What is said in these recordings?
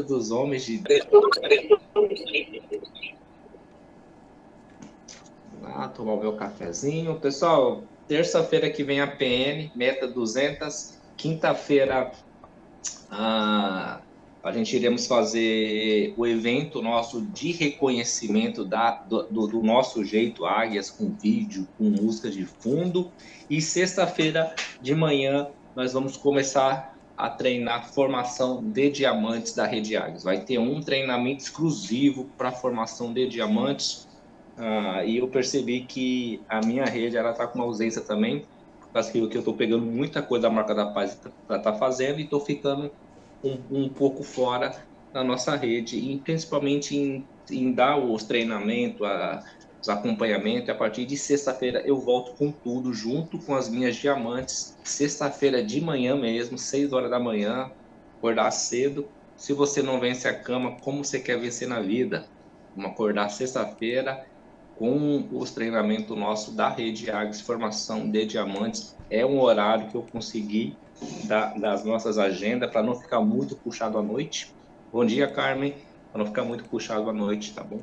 dos homens de lá, tomar o meu cafezinho. Pessoal, terça-feira que vem a PN, meta 200. Quinta-feira a gente iremos fazer o evento nosso de reconhecimento do nosso jeito Águias, com vídeo, com música de fundo. E sexta-feira de manhã nós vamos começar a treinar formação de diamantes da Rede Águias. Vai ter um treinamento exclusivo para formação de diamantes. E eu percebi que a minha rede ela está com uma ausência também, porque que eu estou pegando muita coisa da marca da Paz para estar fazendo e estou ficando um pouco fora da nossa rede, e principalmente em dar os treinamentos, os acompanhamentos. E a partir de sexta-feira eu volto com tudo, junto com as minhas diamantes. Sexta-feira de manhã mesmo, 6 horas da manhã, acordar cedo. Se você não vence a cama, como você quer vencer na vida? Vamos acordar sexta-feira com os treinamentos nossos da Rede Agnes Formação de Diamantes. É um horário que eu consegui das nossas agendas para não ficar muito puxado à noite. Bom dia, Carmen. Para não ficar muito puxado à noite, tá bom?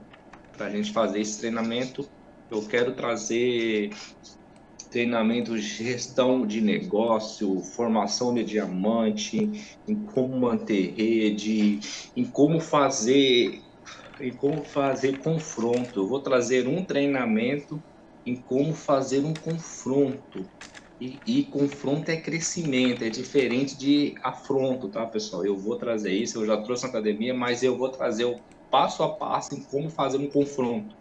Para a gente fazer esse treinamento, eu quero trazer treinamento de gestão de negócio, formação de diamante, em como manter rede, em como fazer confronto. Eu vou trazer um treinamento em como fazer um confronto. E confronto é crescimento, é diferente de afronto, tá, pessoal? Eu vou trazer isso, eu já trouxe na academia, mas eu vou trazer o passo a passo em como fazer um confronto.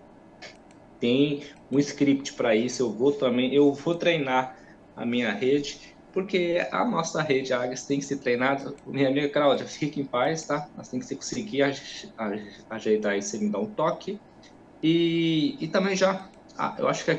Tem um script para isso, eu vou treinar a minha rede, porque a nossa rede Águias tem que ser treinada. Minha amiga Cláudia, fique em paz, tá? Nós temos que conseguir ajeitar isso, você me dá um toque. E também já, eu acho que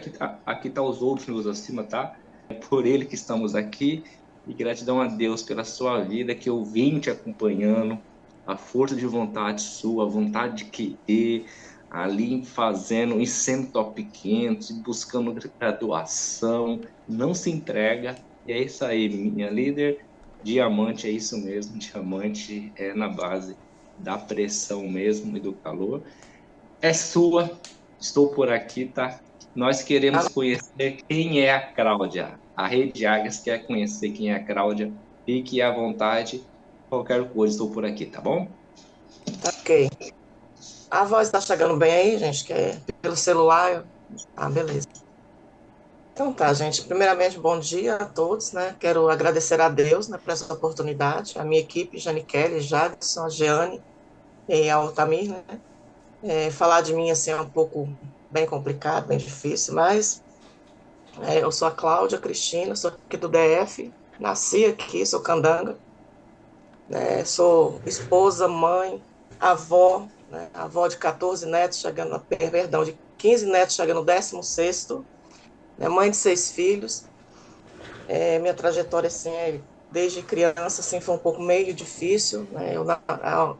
aqui tá os outros meus acima, tá? É por ele que estamos aqui. E gratidão a Deus pela sua vida, que eu vim te acompanhando, a força de vontade sua, a vontade de querer, ali fazendo, e sendo top 500, e buscando graduação, não se entrega. E é isso aí, minha líder. Diamante é isso mesmo, diamante é na base da pressão mesmo e do calor. É sua, estou por aqui, tá? Nós queremos conhecer quem é a Cláudia. A Rede Águias quer conhecer quem é a Cláudia. Fique à vontade, qualquer coisa, estou por aqui, tá bom? Ok. A voz está chegando bem aí, gente, que é pelo celular. Ah, beleza. Então tá, gente. Primeiramente, bom dia a todos, né? Quero agradecer a Deus, né, por essa oportunidade, a minha equipe, Jane Kelly, Jadson, a Jeane e a Altamir, né? Falar de mim, assim, é um pouco bem complicado, bem difícil, mas eu sou a Cláudia Cristina, sou aqui do DF, nasci aqui, sou candanga, né? Sou esposa, mãe, avó, né? Avó de 14 netos, chegando, perdão, de 15 netos, chegando no 16º, né? Mãe de 6 filhos. Minha trajetória, assim, desde criança, assim, foi um pouco meio difícil, né?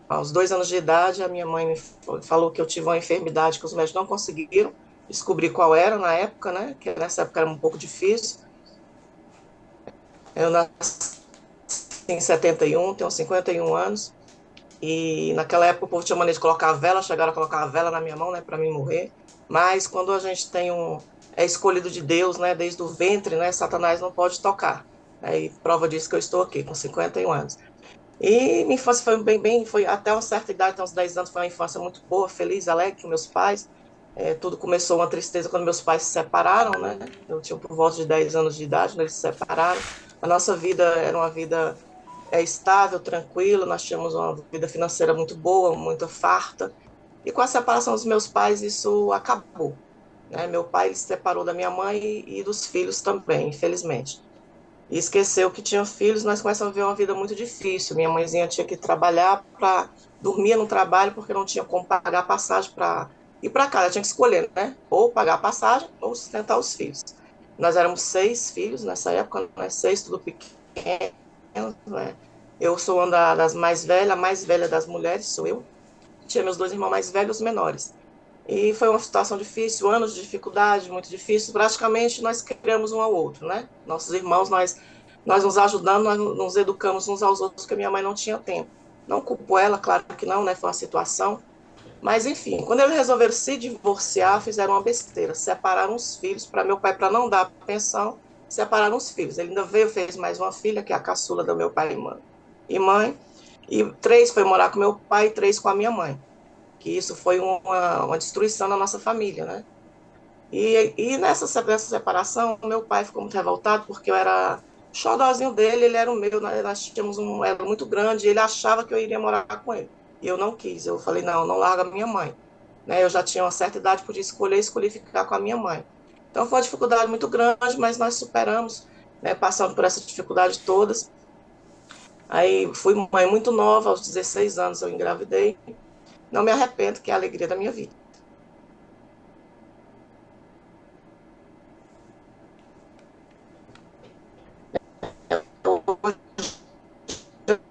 Aos 2 anos de idade, a minha mãe me falou que eu tive uma enfermidade que os médicos não conseguiram descobrir qual era na época, né? Que nessa época era um pouco difícil. Eu nasci em 71, tenho 51 anos, e naquela época o povo tinha maneira de colocar a vela, chegaram a colocar a vela na minha mão, né, para mim morrer. Mas quando a gente é escolhido de Deus, né, desde o ventre, né, Satanás não pode tocar. E prova disso que eu estou aqui, com 51 anos. E minha infância foi foi até uma certa idade, até uns 10 anos, foi uma infância muito boa, feliz, alegre com meus pais. Tudo começou uma tristeza quando meus pais se separaram, né? Eu tinha por volta de 10 anos de idade, quando eles se separaram. A nossa vida era uma vida estável, tranquila, nós tínhamos uma vida financeira muito boa, muito farta. E com a separação dos meus pais, isso acabou. Né? Meu pai ele se separou da minha mãe e dos filhos também, infelizmente. E esqueceu que tinha filhos, nós começamos a ver uma vida muito difícil. Minha mãezinha tinha que trabalhar para dormir no trabalho porque não tinha como pagar passagem para ir para casa. Ela tinha que escolher, né? Ou pagar a passagem ou sustentar os filhos. Nós éramos 6 filhos nessa época, né? 6, tudo pequeno, né? Eu sou uma das mais velhas, a mais velha das mulheres sou eu. Tinha meus 2 irmãos mais velhos, os menores. E foi uma situação difícil, anos de dificuldade, muito difícil. Praticamente nós criamos um ao outro, né? Nossos irmãos, nós nos ajudando, nós nos educamos uns aos outros, porque minha mãe não tinha tempo. Não culpo ela, claro que não, né? Foi uma situação. Mas, enfim, quando eles resolveram se divorciar, fizeram uma besteira. Separaram os filhos para meu pai, para não dar pensão, separaram os filhos. Ele ainda veio, fez mais uma filha, que é a caçula do meu pai e três foi morar com meu pai e três com a minha mãe. Que isso foi uma destruição na nossa família, né? E nessa separação, meu pai ficou muito revoltado porque eu era o xodózinho dele, ele era o meu, nós tínhamos um elo muito grande, e ele achava que eu iria morar com ele. E eu não quis, eu falei, não, não larga a minha mãe. Né? Eu já tinha uma certa idade, podia escolher, escolhi ficar com a minha mãe. Então foi uma dificuldade muito grande, mas nós superamos, né, passando por essa dificuldade todas. Aí fui mãe muito nova, aos 16 anos eu engravidei. Não me arrependo, que é a alegria da minha vida.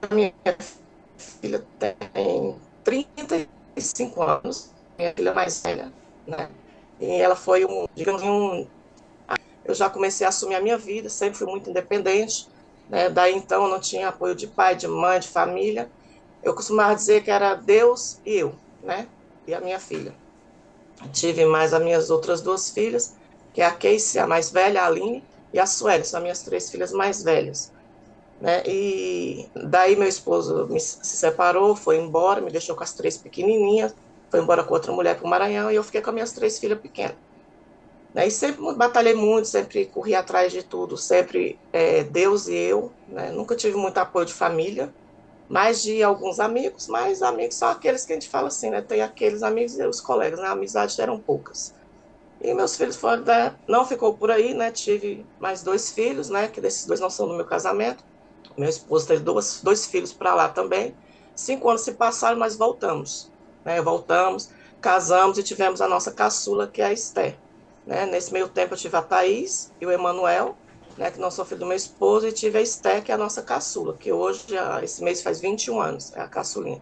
A minha filha tem 35 anos, minha filha mais velha, né? E ela foi digamos, eu já comecei a assumir a minha vida, sempre fui muito independente, né? Daí então eu não tinha apoio de pai, de mãe, de família. Eu costumava dizer que era Deus e eu, né? E a minha filha. Tive mais as minhas outras duas filhas, que é a Casey, a mais velha, a Aline, e a Sueli, são minhas três filhas mais velhas. Né? E daí meu esposo se separou, foi embora, me deixou com as três pequenininhas, foi embora com outra mulher para o Maranhão, e eu fiquei com as minhas três filhas pequenas. Né? E sempre batalhei muito, sempre corri atrás de tudo, sempre Deus e eu, né? Nunca tive muito apoio de família, mais de alguns amigos, mas amigos são aqueles que a gente fala assim, né? Tem aqueles amigos e os colegas, né? A amizade eram poucas. E meus filhos foram, né? Não ficou por aí, né? Tive mais dois filhos, né? Que desses dois não são do meu casamento. Meu esposo teve dois filhos para lá também. 5 anos se passaram, mas voltamos. Né? Voltamos, casamos e tivemos a nossa caçula, que é a Esther. Né? Nesse meio tempo eu tive a Thaís e o Emanuel, né, que não são filhos do meu esposo, e tive a Esther, que é a nossa caçula, que hoje, esse mês faz 21 anos, é a caçulinha.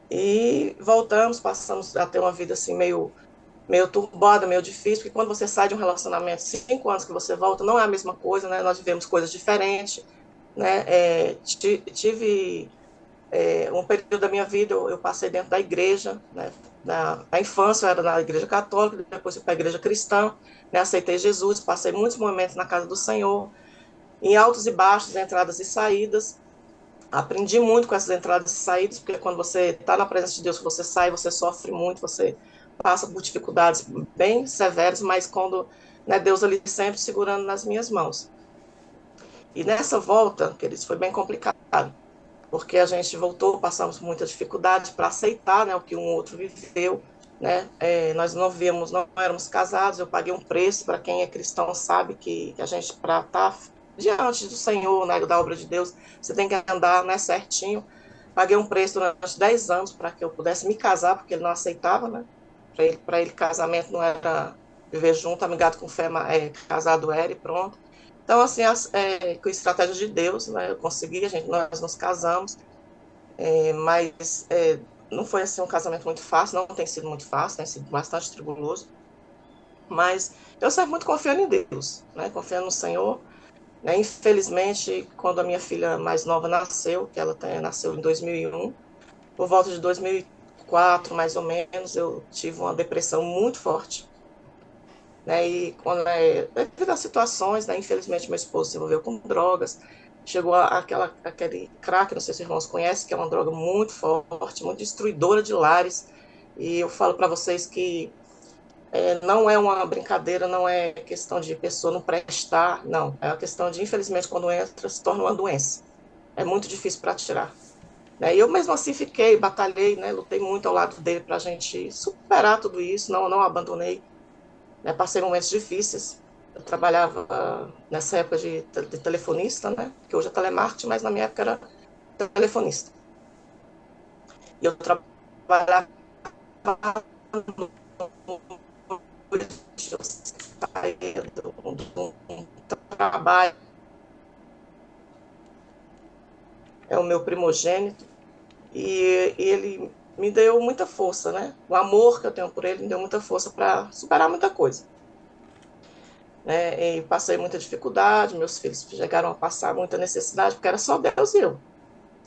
E voltamos, passamos a ter uma vida assim meio turbada, meio difícil, porque quando você sai de um relacionamento, 5 anos que você volta, não é a mesma coisa, né? Nós vivemos coisas diferentes, né? Tive um período da minha vida, eu passei dentro da igreja, né? Na infância eu era na igreja católica, depois fui para a igreja cristã, né? Aceitei Jesus, passei muitos momentos na casa do Senhor, em altos e baixos, entradas e saídas. Aprendi muito com essas entradas e saídas, porque quando você está na presença de Deus, você sai, você sofre muito, você passa por dificuldades bem severas, mas quando, né, Deus ali sempre segurando nas minhas mãos. E nessa volta, queridos, foi bem complicado, porque a gente voltou, passamos muita dificuldade para aceitar, né, o que um outro viveu, né? Nós não víamos, não éramos casados, eu paguei um preço, para quem é cristão sabe que a gente, para estar diante do Senhor, né, da obra de Deus, você tem que andar, né, certinho. Paguei um preço durante 10 anos para que eu pudesse me casar, porque ele não aceitava, né? Para ele casamento não era viver junto, amigado com fé, casado era e pronto. Então, assim, com estratégia de Deus, né, eu consegui, nós nos casamos, mas não foi assim um casamento muito fácil, não tem sido muito fácil, tem sido bastante tribuloso, mas eu sempre muito confiando em Deus, né, confiando no Senhor. Né, infelizmente, quando a minha filha mais nova nasceu, que ela nasceu em 2001, por volta de 2004, mais ou menos, eu tive uma depressão muito forte. Né, e devido às situações, né, infelizmente meu esposo se envolveu com drogas, chegou aquele crack, não sei se os irmãos conhecem, que é uma droga muito forte, muito destruidora de lares, e eu falo para vocês que não é uma brincadeira, não é questão de pessoa não prestar, não, é uma questão de, infelizmente, quando entra, se torna uma doença, é muito difícil para tirar. Né, e eu mesmo assim fiquei, batalhei, né, lutei muito ao lado dele para a gente superar tudo isso, não abandonei, né, passei momentos difíceis. Eu trabalhava nessa época de telefonista, né? Que hoje é telemarketing, mas na minha época era telefonista. E eu trabalhava eu saía do trabalho, é o meu primogênito, e ele me deu muita força, né? O amor que eu tenho por ele me deu muita força para superar muita coisa. Né? E passei muita dificuldade, meus filhos chegaram a passar muita necessidade, porque era só Deus e eu,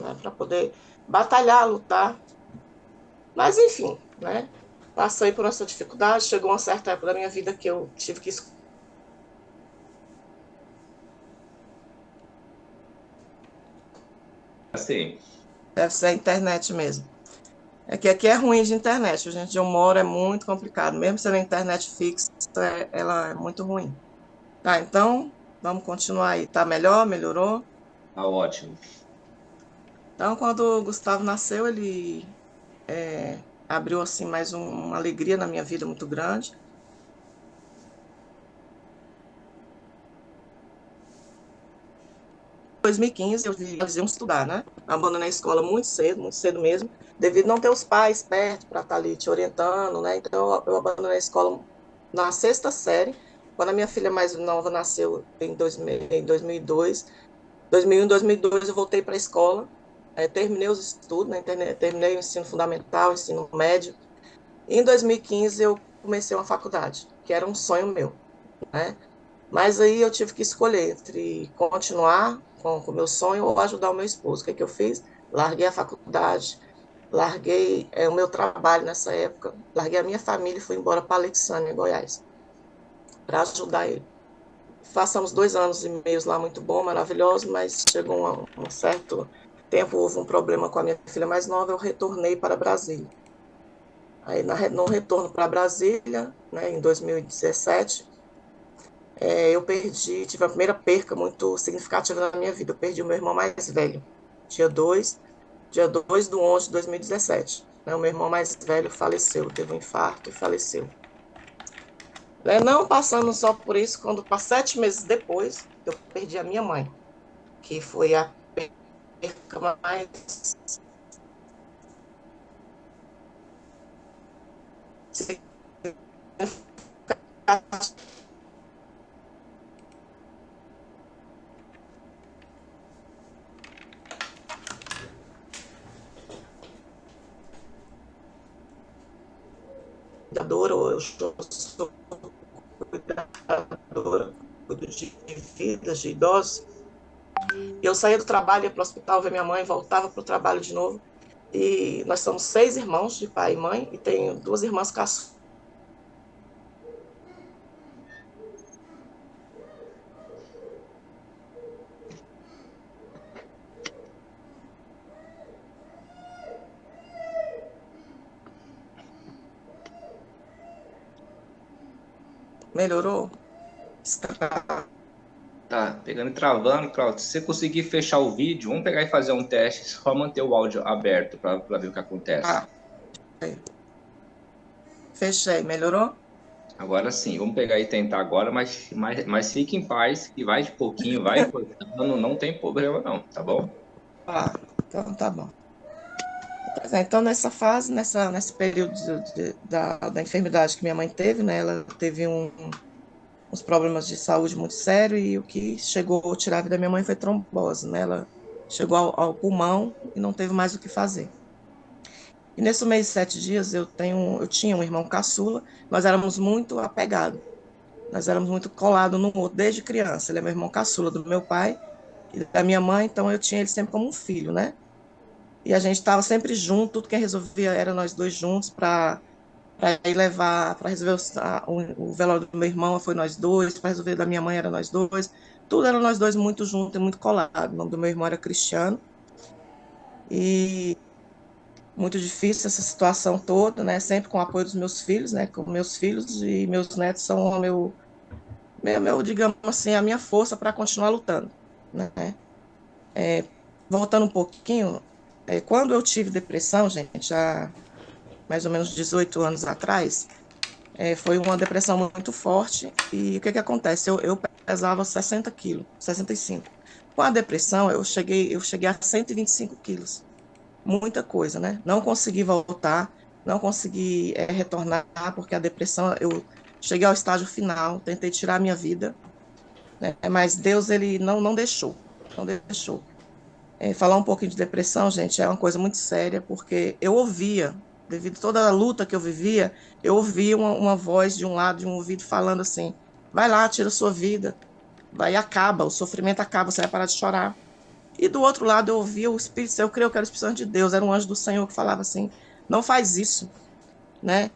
né? Para poder batalhar, lutar. Mas, enfim, né? Passei por essa dificuldade, chegou uma certa época da minha vida que eu tive que escolher. Assim, Deve ser a internet mesmo. É que aqui é ruim de internet, gente. Onde eu moro é muito complicado. Mesmo sendo a internet fixa, ela é muito ruim. Tá, então, vamos continuar aí. Tá melhor? Melhorou? tá ótimo. Então, quando o Gustavo nasceu, ele abriu, assim, mais uma alegria na minha vida muito grande. Em 2015, eles iam estudar, né? Abandonei a escola muito cedo mesmo, devido a não ter os pais perto para estar ali te orientando, né? Então, eu abandonei a escola na sexta série, quando a minha filha mais nova nasceu em 2002. 2001, 2002 eu voltei para a escola, terminei os estudos, né? Terminei o ensino fundamental, o ensino médio. E em 2015 eu comecei uma faculdade, que era um sonho meu, né? Mas aí eu tive que escolher entre continuar com o meu sonho ou ajudar o meu esposo. O que é que eu fiz? Larguei a faculdade, larguei o meu trabalho nessa época, larguei a minha família e fui embora para Alexandria, Goiás, para ajudar ele. Passamos 2 anos e meio lá muito bom, maravilhoso, mas chegou um certo tempo, houve um problema com a minha filha mais nova, eu retornei para Brasília. Aí, no retorno para Brasília, né, em 2017, tive a primeira perca muito significativa na minha vida. Eu perdi o meu irmão mais velho, dia 2, dia 2 de 11 de 2017. Né, o meu irmão mais velho faleceu, teve um infarto e faleceu. Não passando só por isso, quando, 7 meses depois, eu perdi a minha mãe, que foi a perca mais significadora. Eu sou cuidadora, cuido de vidas, de idosos. Eu saía do trabalho, ia para o hospital ver minha mãe, voltava para o trabalho de novo. E nós somos 6 irmãos, de pai e mãe, e tenho 2 irmãs caçulas. Melhorou? Está... Tá pegando e travando, Claudio. Se você conseguir fechar o vídeo, vamos pegar e fazer um teste, só manter o áudio aberto para ver o que acontece. Ah, fechei. Melhorou? Agora sim, vamos pegar e tentar agora, mas fique em paz, que vai de pouquinho, vai cortando, não tem problema não, tá bom? Ah, então tá bom. Pois é, então, nessa fase, nesse período da enfermidade que minha mãe teve, né, ela teve uns problemas de saúde muito sérios e o que chegou a tirar a vida da minha mãe foi trombose, né? Ela chegou ao pulmão e não teve mais o que fazer. E nesse mês de 7 dias eu tinha um irmão caçula, nós éramos muito apegados, nós éramos muito colados no outro desde criança. Ele é meu irmão caçula do meu pai e da minha mãe, então eu tinha ele sempre como um filho, né? E a gente estava sempre junto, tudo que resolvia era nós dois juntos para ir levar, para resolver o velório do meu irmão, foi nós dois, para resolver da minha mãe era nós dois, tudo era nós dois muito juntos e muito colados. O nome do meu irmão era Cristiano, e muito difícil essa situação toda, né? Sempre com o apoio dos meus filhos, né? Com meus filhos e meus netos são digamos assim, a minha força para continuar lutando, né? Voltando um pouquinho, quando eu tive depressão, gente, já mais ou menos 18 anos atrás, foi uma depressão muito forte. E o que que acontece? Eu pesava 60 quilos, 65. Com a depressão, eu cheguei a 125 quilos. Muita coisa, né? Não consegui voltar, não consegui retornar, porque a depressão, eu cheguei ao estágio final, tentei tirar a minha vida, né? Mas Deus, ele não deixou, não deixou. Falar um pouquinho de depressão, gente, é uma coisa muito séria, porque eu ouvia, devido a toda a luta que eu vivia, eu ouvia uma voz de um lado, de um ouvido, falando assim: vai lá, tira a sua vida, vai e acaba, o sofrimento acaba, você vai parar de chorar. E do outro lado eu ouvia o Espírito, eu creio que era o Espírito Santo de Deus, era um anjo do Senhor que falava assim, não faz isso, né?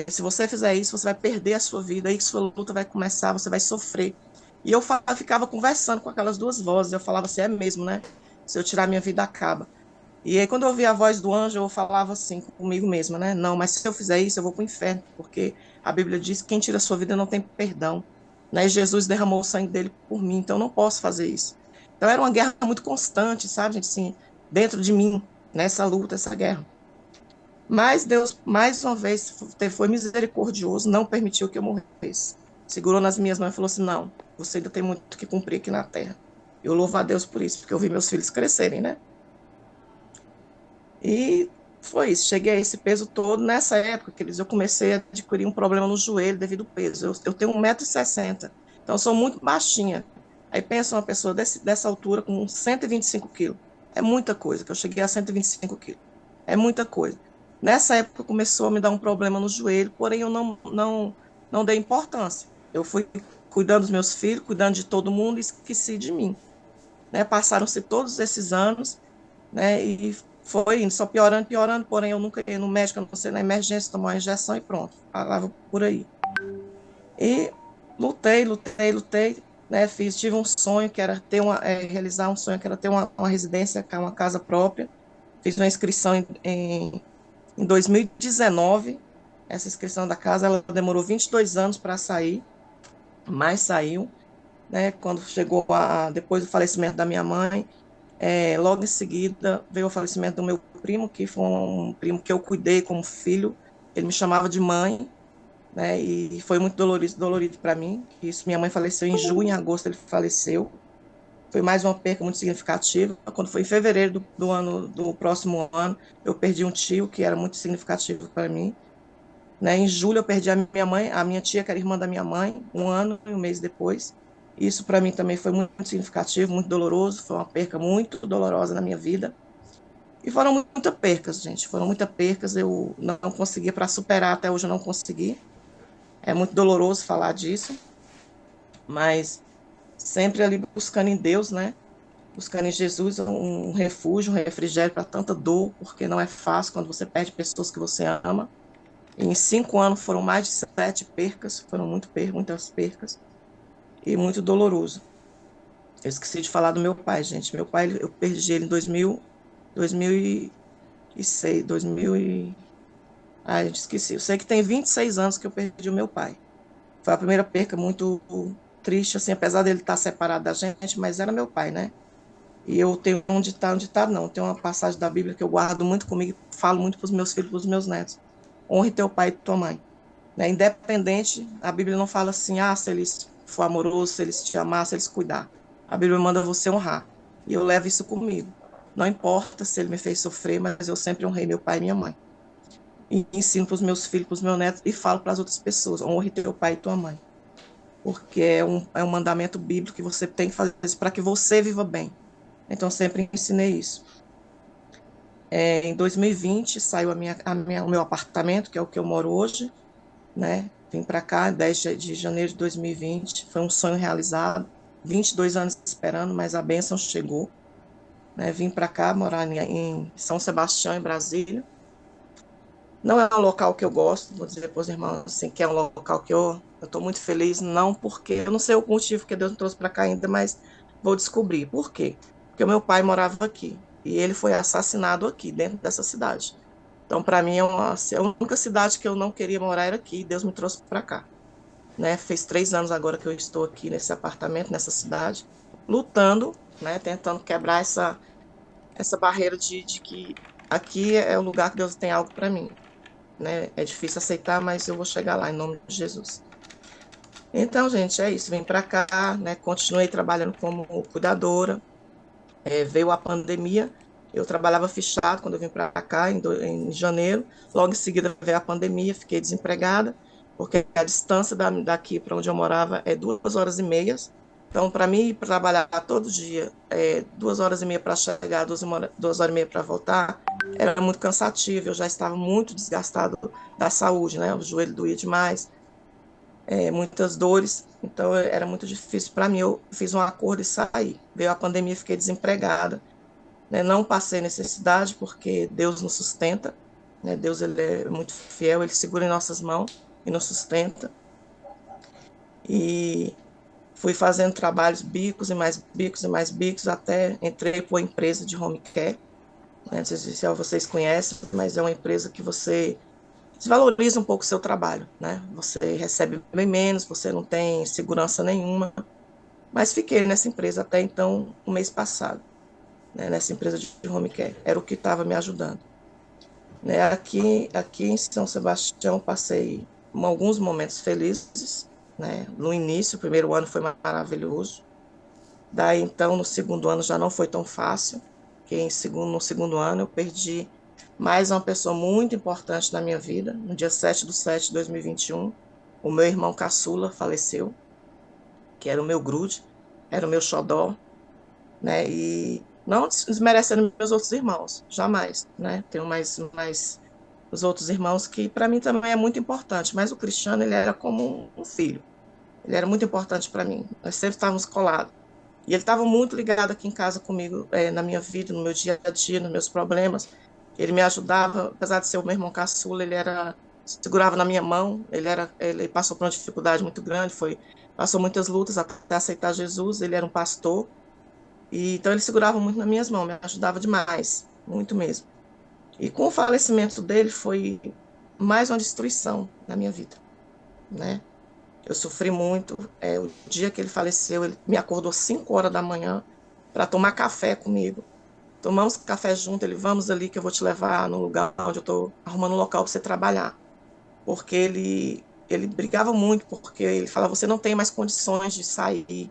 Se você fizer isso, você vai perder a sua vida, aí que sua luta vai começar, você vai sofrer. E eu ficava conversando com aquelas duas vozes, eu falava assim, é mesmo, né? Se eu tirar minha vida, acaba. E aí, quando eu ouvia a voz do anjo, eu falava assim comigo mesma, né? Não, mas se eu fizer isso, eu vou para o inferno, porque a Bíblia diz que quem tira a sua vida não tem perdão. Né? E Jesus derramou o sangue dele por mim, então eu não posso fazer isso. Então era uma guerra muito constante, sabe, gente? Assim, dentro de mim, nessa luta, essa guerra. Mas Deus, mais uma vez, foi misericordioso, não permitiu que eu morresse. Segurou nas minhas mãos e falou assim: não, você ainda tem muito que cumprir aqui na terra. Eu louvo a Deus por isso, porque eu vi meus filhos crescerem, né? E foi isso, cheguei a esse peso todo. Nessa época, queridos, eu comecei a adquirir um problema no joelho devido ao peso. Eu tenho 1,60 m, então eu sou muito baixinha. Aí pensa uma pessoa dessa altura com 125 quilos. É muita coisa, que eu cheguei a 125 quilos. É muita coisa. Nessa época começou a me dar um problema no joelho, porém eu não dei importância. Eu fui cuidando dos meus filhos, cuidando de todo mundo e esqueci de mim. Né? Passaram-se todos esses anos, né? E foi indo, só piorando, piorando, porém eu nunca ia no médico, a não ser na emergência, tomar uma injeção e pronto, falava por aí. E lutei, né? Tive um sonho que era realizar um sonho que era ter uma residência, uma casa própria. Fiz uma inscrição em 2019. Essa inscrição da casa, ela demorou 22 anos para sair, mas saiu, né? Quando chegou depois do falecimento da minha mãe, logo em seguida veio o falecimento do meu primo, que foi um primo que eu cuidei como filho. Ele me chamava de mãe, né? E foi muito dolorido para mim. Isso, minha mãe faleceu em junho, em agosto ele faleceu. Foi mais uma perca muito significativa. Quando foi em fevereiro do próximo ano, eu perdi um tio que era muito significativo para mim. Né? Em julho eu perdi a minha mãe, a minha tia, que era irmã da minha mãe, um ano e um mês depois. Isso para mim também foi muito significativo, muito doloroso, foi uma perca muito dolorosa na minha vida. E foram muitas percas, gente, foram muitas percas, eu não conseguia, para superar até hoje eu não consegui. É muito doloroso falar disso, mas sempre ali buscando em Deus, né? Buscando em Jesus um refúgio, um refrigério para tanta dor, porque não é fácil quando você perde pessoas que você ama. Em 5 anos foram mais de 7 percas, foram muitas percas, e muito doloroso. Eu esqueci de falar do meu pai, gente. Meu pai, eu perdi ele em 2006, 2000 e... Ai, eu esqueci. Eu sei que tem 26 anos que eu perdi o meu pai. Foi a primeira perca muito triste, assim, apesar dele estar separado da gente, mas era meu pai, né? E eu tenho um ditado não, tem uma passagem da Bíblia que eu guardo muito comigo, falo muito para os meus filhos, para os meus netos. Honre teu pai e tua mãe. Né? Independente, a Bíblia não fala assim, se eles for amoroso, se eles te amar, se eles cuidar. A Bíblia manda você honrar. E eu levo isso comigo. Não importa se ele me fez sofrer, mas eu sempre honrei meu pai e minha mãe. E ensino para os meus filhos, para os meus netos, e falo para as outras pessoas, honre teu pai e tua mãe. Porque é um mandamento bíblico que você tem que fazer isso para que você viva bem. Então, eu sempre ensinei isso. Em 2020, saiu o meu apartamento, que é o que eu moro hoje, né? Vim para cá, 10 de janeiro de 2020, foi um sonho realizado, 22 anos esperando, mas a bênção chegou, né? Vim para cá, morar em São Sebastião, em Brasília. Não é um local que eu gosto, vou dizer para os irmãos assim, que é um local que eu estou muito feliz, não porque, eu não sei o motivo que Deus me trouxe para cá ainda, mas vou descobrir. Por quê? Porque o meu pai morava aqui, e ele foi assassinado aqui, dentro dessa cidade. Então, para mim, a única cidade que eu não queria morar era aqui, e Deus me trouxe para cá. Né? Fez 3 anos agora que eu estou aqui nesse apartamento, nessa cidade, lutando, né? Tentando quebrar essa barreira de que aqui é o lugar que Deus tem algo para mim. Né? É difícil aceitar, mas eu vou chegar lá, em nome de Jesus. Então, gente, é isso. Vim para cá, né? Continuei trabalhando como cuidadora. Veio a pandemia, eu trabalhava fechado quando eu vim para cá, em janeiro. Logo em seguida veio a pandemia, fiquei desempregada, porque a distância daqui para onde eu morava é 2 horas e meia. Então, para mim, ir trabalhar todo dia, 2 horas e meia para chegar, 2 horas e meia para voltar, era muito cansativo. Eu já estava muito desgastado da saúde, né? O joelho doía demais. muitas dores, então era muito difícil para mim. Eu fiz um acordo e saí. Veio a pandemia, fiquei desempregada, né? Não passei necessidade, porque Deus nos sustenta, né? Deus, ele é muito fiel, ele segura em nossas mãos e nos sustenta. E fui fazendo trabalhos, bicos e mais bicos e mais bicos, até entrei para uma empresa de home care, né? Não sei se vocês conhecem, mas é uma empresa que você desvaloriza um pouco o seu trabalho, né? Você recebe bem menos, você não tem segurança nenhuma, mas fiquei nessa empresa até então, o mês passado, né? Nessa empresa de home care, era o que estava me ajudando. Né? Aqui em São Sebastião, passei alguns momentos felizes, né? No início, o primeiro ano foi maravilhoso, daí então, no segundo ano já não foi tão fácil, porque no segundo ano eu perdi mais uma pessoa muito importante na minha vida. No dia 7/7/2021, o meu irmão caçula faleceu, que era o meu grude, era o meu xodó, né? E não desmerecendo meus outros irmãos, jamais, né? Tenho mais os outros irmãos que para mim também é muito importante, mas o Cristiano, ele era como um filho. Ele era muito importante para mim. Nós sempre estávamos colados. E ele estava muito ligado aqui em casa comigo, na minha vida, no meu dia a dia, nos meus problemas. Ele me ajudava, apesar de ser o meu irmão caçula, ele era segurava na minha mão. Ele passou por uma dificuldade muito grande, passou muitas lutas até aceitar Jesus. Ele era um pastor e então ele segurava muito nas minhas mãos, me ajudava demais, muito mesmo. E com o falecimento dele foi mais uma destruição na minha vida, né? Eu sofri muito. O dia que ele faleceu, ele me acordou 5 horas da manhã para tomar café comigo. Tomamos café junto, ele, vamos ali que eu vou te levar no lugar onde eu estou arrumando um local para você trabalhar. Porque ele brigava muito, porque ele falava, você não tem mais condições de sair,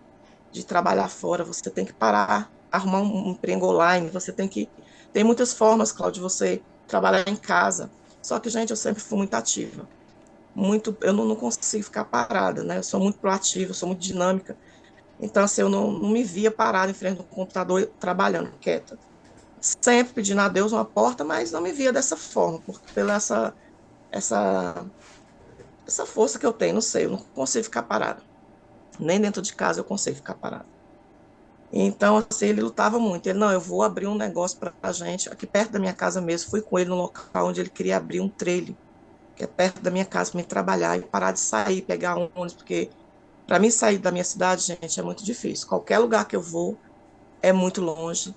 de trabalhar fora, você tem que parar, arrumar um emprego online, você tem que... Tem muitas formas, Cláudio, de você trabalhar em casa. Só que, gente, eu sempre fui muito ativa. Eu não consigo ficar parada, né? Eu sou muito proativa, eu sou muito dinâmica. Então, assim, eu não me via parada em frente do computador trabalhando, quieta. Sempre pedindo a Deus uma porta, mas não me via dessa forma, porque pela essa, essa força que eu tenho, não sei, eu não consigo ficar parada. Nem dentro de casa eu consigo ficar parada. Então, assim, ele lutava muito. Ele, não, eu vou abrir um negócio para a gente, aqui perto da minha casa mesmo. Fui com ele no local onde ele queria abrir um trailer, que é perto da minha casa, para me trabalhar e parar de sair, pegar um ônibus, porque para mim sair da minha cidade, gente, é muito difícil. Qualquer lugar que eu vou é muito longe,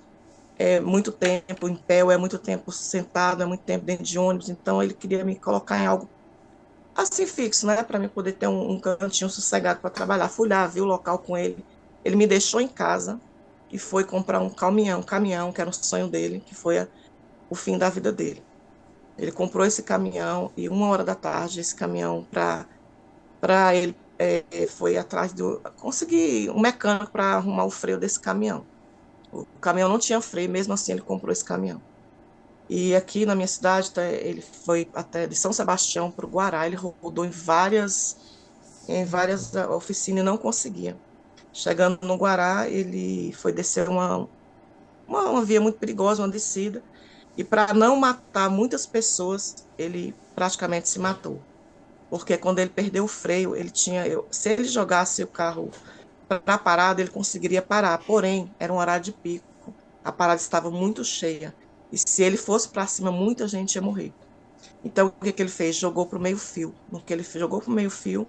é muito tempo em pé, é muito tempo sentado, é muito tempo dentro de ônibus. Então, ele queria me colocar em algo assim fixo, né, para mim poder ter um cantinho sossegado para trabalhar. Fui lá, vi o local com ele. Ele me deixou em casa e foi comprar um caminhão, que era um sonho dele, que foi o fim da vida dele. Ele comprou esse caminhão e 1 hora da tarde esse caminhão para ele foi atrás do conseguir um mecânico para arrumar o freio desse caminhão. O caminhão não tinha freio, mesmo assim ele comprou esse caminhão. E aqui na minha cidade, ele foi até de São Sebastião para o Guará, ele rodou em várias oficinas e não conseguia. Chegando no Guará, ele foi descer uma via muito perigosa, uma descida, e para não matar muitas pessoas, ele praticamente se matou. Porque quando ele perdeu o freio, se ele jogasse o carro para a parada, ele conseguiria parar, porém, era um horário de pico, a parada estava muito cheia, e se ele fosse para cima, muita gente ia morrer. Então, o que que ele fez? Jogou para o meio-fio. No que ele jogou para o meio-fio,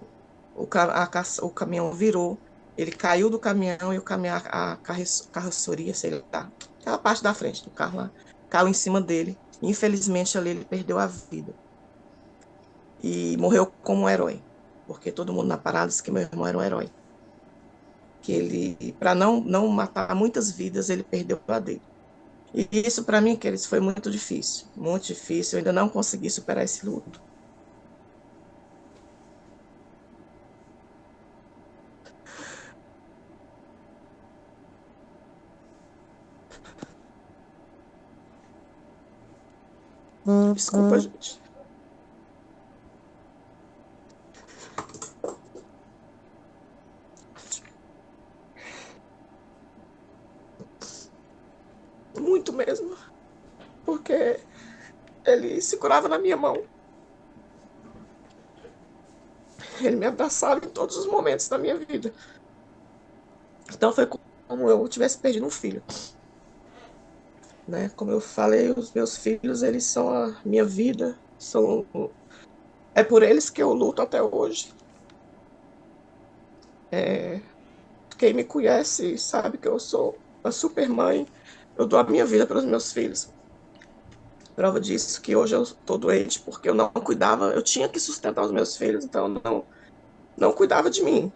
o caminhão virou, ele caiu do caminhão e o caminhão, a carroceria, sei lá, aquela parte da frente do carro lá, caiu em cima dele. Infelizmente, ali ele perdeu a vida e morreu como um herói, porque todo mundo na parada disse que meu irmão era um herói. Que ele, para não matar muitas vidas, ele perdeu a dele. E isso, para mim, queridos, foi muito difícil, muito difícil. Eu ainda não consegui superar esse luto. Desculpa, gente. Muito mesmo, porque ele segurava na minha mão. Ele me abraçava em todos os momentos da minha vida. Então foi como eu tivesse perdido um filho, né? Como eu falei, os meus filhos, eles são a minha vida, é por eles que eu luto até hoje. É, quem me conhece sabe que eu sou a super mãe, eu dou a minha vida pelos meus filhos. Prova disso que hoje eu estou doente porque eu não cuidava, eu tinha que sustentar os meus filhos, então eu não cuidava de mim,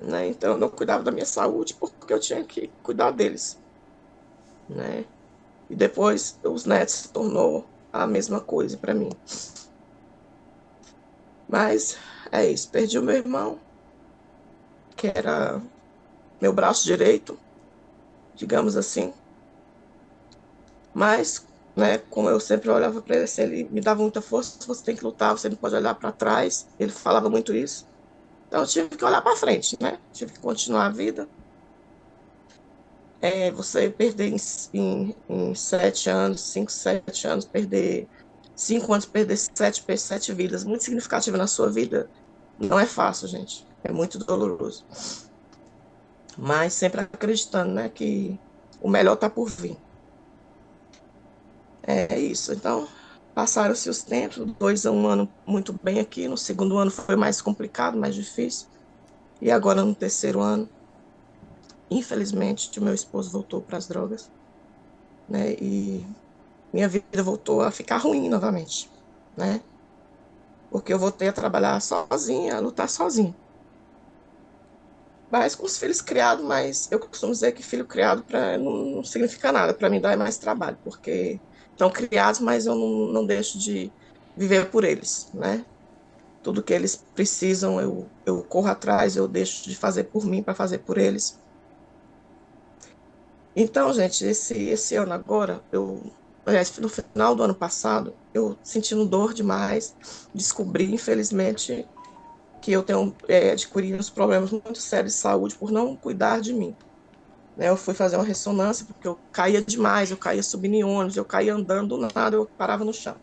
né? Então eu não cuidava da minha saúde porque eu tinha que cuidar deles, né? E depois os netos se tornou a mesma coisa para mim. Mas é isso, perdi o meu irmão, que era meu braço direito, digamos assim. Mas, né, como eu sempre olhava para ele, ele me dava muita força, você tem que lutar, você não pode olhar para trás. Ele falava muito isso. Então eu tive que olhar para frente, né? Tive que continuar a vida. Você perder em 7 anos, 5, 7 anos, perder 5 anos, perder sete vidas, muito significativa na sua vida, não é fácil, gente. É muito doloroso. Mas sempre acreditando, né, que o melhor está por vir. É isso. Então, passaram-se os tempos, 2 a 1 ano muito bem aqui, no segundo ano foi mais complicado, mais difícil. E agora no terceiro ano, infelizmente, o meu esposo voltou para as drogas, né? E minha vida voltou a ficar ruim novamente, né? Porque eu voltei a trabalhar sozinha, a lutar sozinha. Mas com os filhos criados, mas eu costumo dizer que filho criado não significa nada, para mim dá mais trabalho, porque estão criados, mas eu não deixo de viver por eles, né? Tudo que eles precisam, eu corro atrás, eu deixo de fazer por mim para fazer por eles. Então, gente, esse ano agora, no final do ano passado, eu sentindo dor demais, descobri, infelizmente, que eu tenho adquirido uns problemas muito sérios de saúde por não cuidar de mim. Né? Eu fui fazer uma ressonância porque eu caía demais, eu caía subindo em ônibus, eu caía andando, do nada eu parava no chão.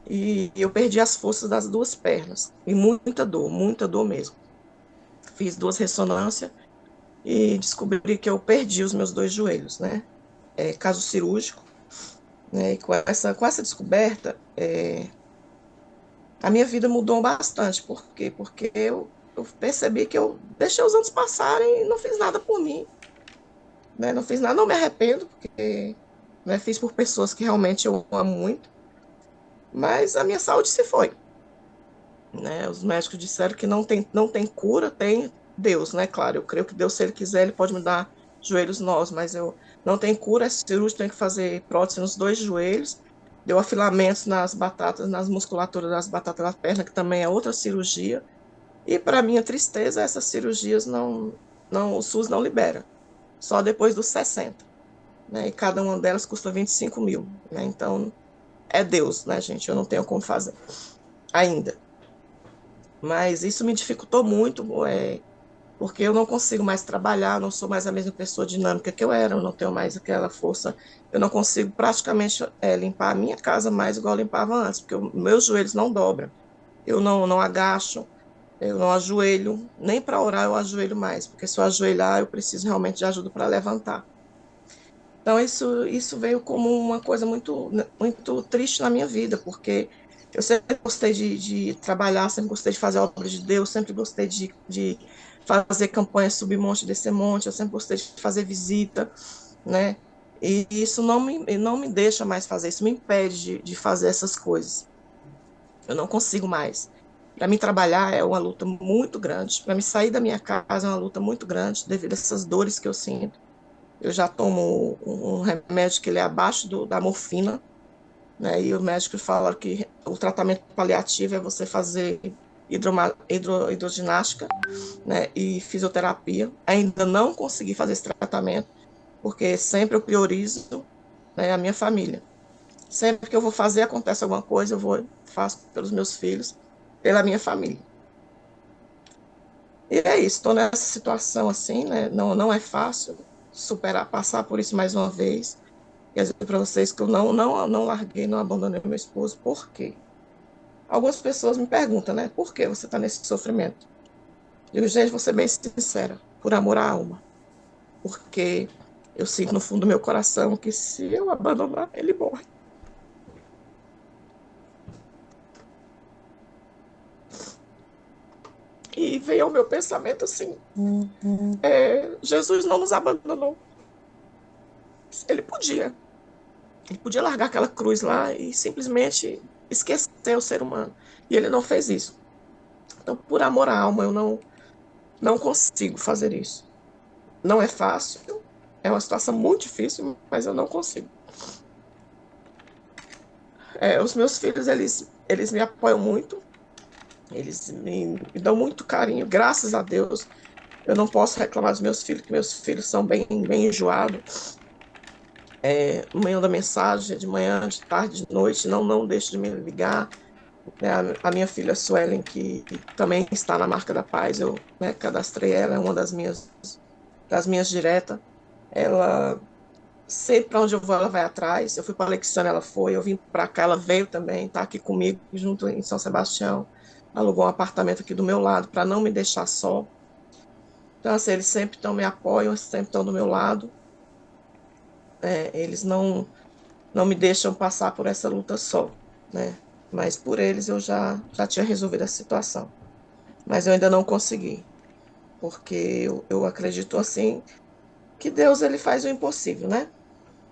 E eu perdi as forças das duas pernas, e muita dor mesmo. Fiz 2 ressonâncias e descobri que eu perdi os meus 2 joelhos, né? Caso cirúrgico, né? E com essa descoberta, a minha vida mudou bastante. Por quê? Porque eu percebi que eu deixei os anos passarem e não fiz nada por mim, né? Não fiz nada, não me arrependo, porque né, fiz por pessoas que realmente eu amo muito, mas a minha saúde se foi. Né? Os médicos disseram que não tem cura, tem Deus, né? Claro, eu creio que Deus, se Ele quiser, Ele pode me dar joelhos novos, mas eu não tem cura, é cirúrgico, tenho que fazer prótese nos 2 joelhos, deu afilamentos nas batatas, nas musculaturas das batatas da perna, que também é outra cirurgia, e para minha tristeza, essas cirurgias o SUS não libera, só depois dos 60, né? E cada uma delas custa 25 mil, né? Então, é Deus, né, gente? Eu não tenho como fazer ainda. Mas isso me dificultou muito, porque eu não consigo mais trabalhar, não sou mais a mesma pessoa dinâmica que eu era, eu não tenho mais aquela força, eu não consigo praticamente limpar a minha casa mais igual eu limpava antes, porque meus joelhos não dobram, eu não agacho, eu não ajoelho, nem para orar eu ajoelho mais, porque se eu ajoelhar eu preciso realmente de ajuda para levantar. Então isso veio como uma coisa muito, muito triste na minha vida, porque eu sempre gostei de trabalhar, sempre gostei de fazer a obra de Deus, sempre gostei de fazer campanha subir monte, descer monte, eu sempre gostei de fazer visita, né? E isso não me deixa mais fazer, isso me impede de fazer essas coisas. Eu não consigo mais. Para mim trabalhar é uma luta muito grande, para mim sair da minha casa é uma luta muito grande devido a essas dores que eu sinto. Eu já tomo um remédio que ele é abaixo da morfina, né? E o médico fala que o tratamento paliativo é você fazer hidroginástica, né? E fisioterapia. Ainda não consegui fazer esse tratamento, porque sempre eu priorizo, né, a minha família. Sempre que eu vou fazer, acontece alguma coisa, faço pelos meus filhos, pela minha família. E é isso, estou nessa situação assim, né? Não é fácil superar, passar por isso mais uma vez. Quer dizer para vocês que eu não larguei, não abandonei meu esposo. Por quê? Algumas pessoas me perguntam, né? Por que você está nesse sofrimento? Eu digo, gente, vou ser bem sincera, por amor à alma. Porque eu sinto no fundo do meu coração que se eu abandonar, ele morre. E veio ao meu pensamento assim, Jesus não nos abandonou. Ele podia. Ele podia largar aquela cruz lá e simplesmente esquecer o ser humano. E ele não fez isso. Então, por amor à alma, eu não consigo fazer isso. Não é fácil, é uma situação muito difícil, mas eu não consigo. Os meus filhos, eles me apoiam muito, eles me dão muito carinho, graças a Deus. Eu não posso reclamar dos meus filhos, que meus filhos são bem enjoados. Mandam mensagem de manhã, de tarde, de noite, não deixe de me ligar. A minha filha Suelen, que também está na Marca da Paz, eu, né, cadastrei ela, é uma das minhas diretas. Ela, sempre para onde eu vou, ela vai atrás. Eu fui para a Alexiana, ela foi. Eu vim para cá, ela veio também, está aqui comigo, junto em São Sebastião. Alugou um apartamento aqui do meu lado, para não me deixar só. Então, assim, eles sempre estão me apoiam, sempre estão do meu lado. Eles não me deixam passar por essa luta só, né? Mas por eles eu já tinha resolvido a situação. Mas eu ainda não consegui, porque eu acredito assim que Deus ele faz o impossível, né?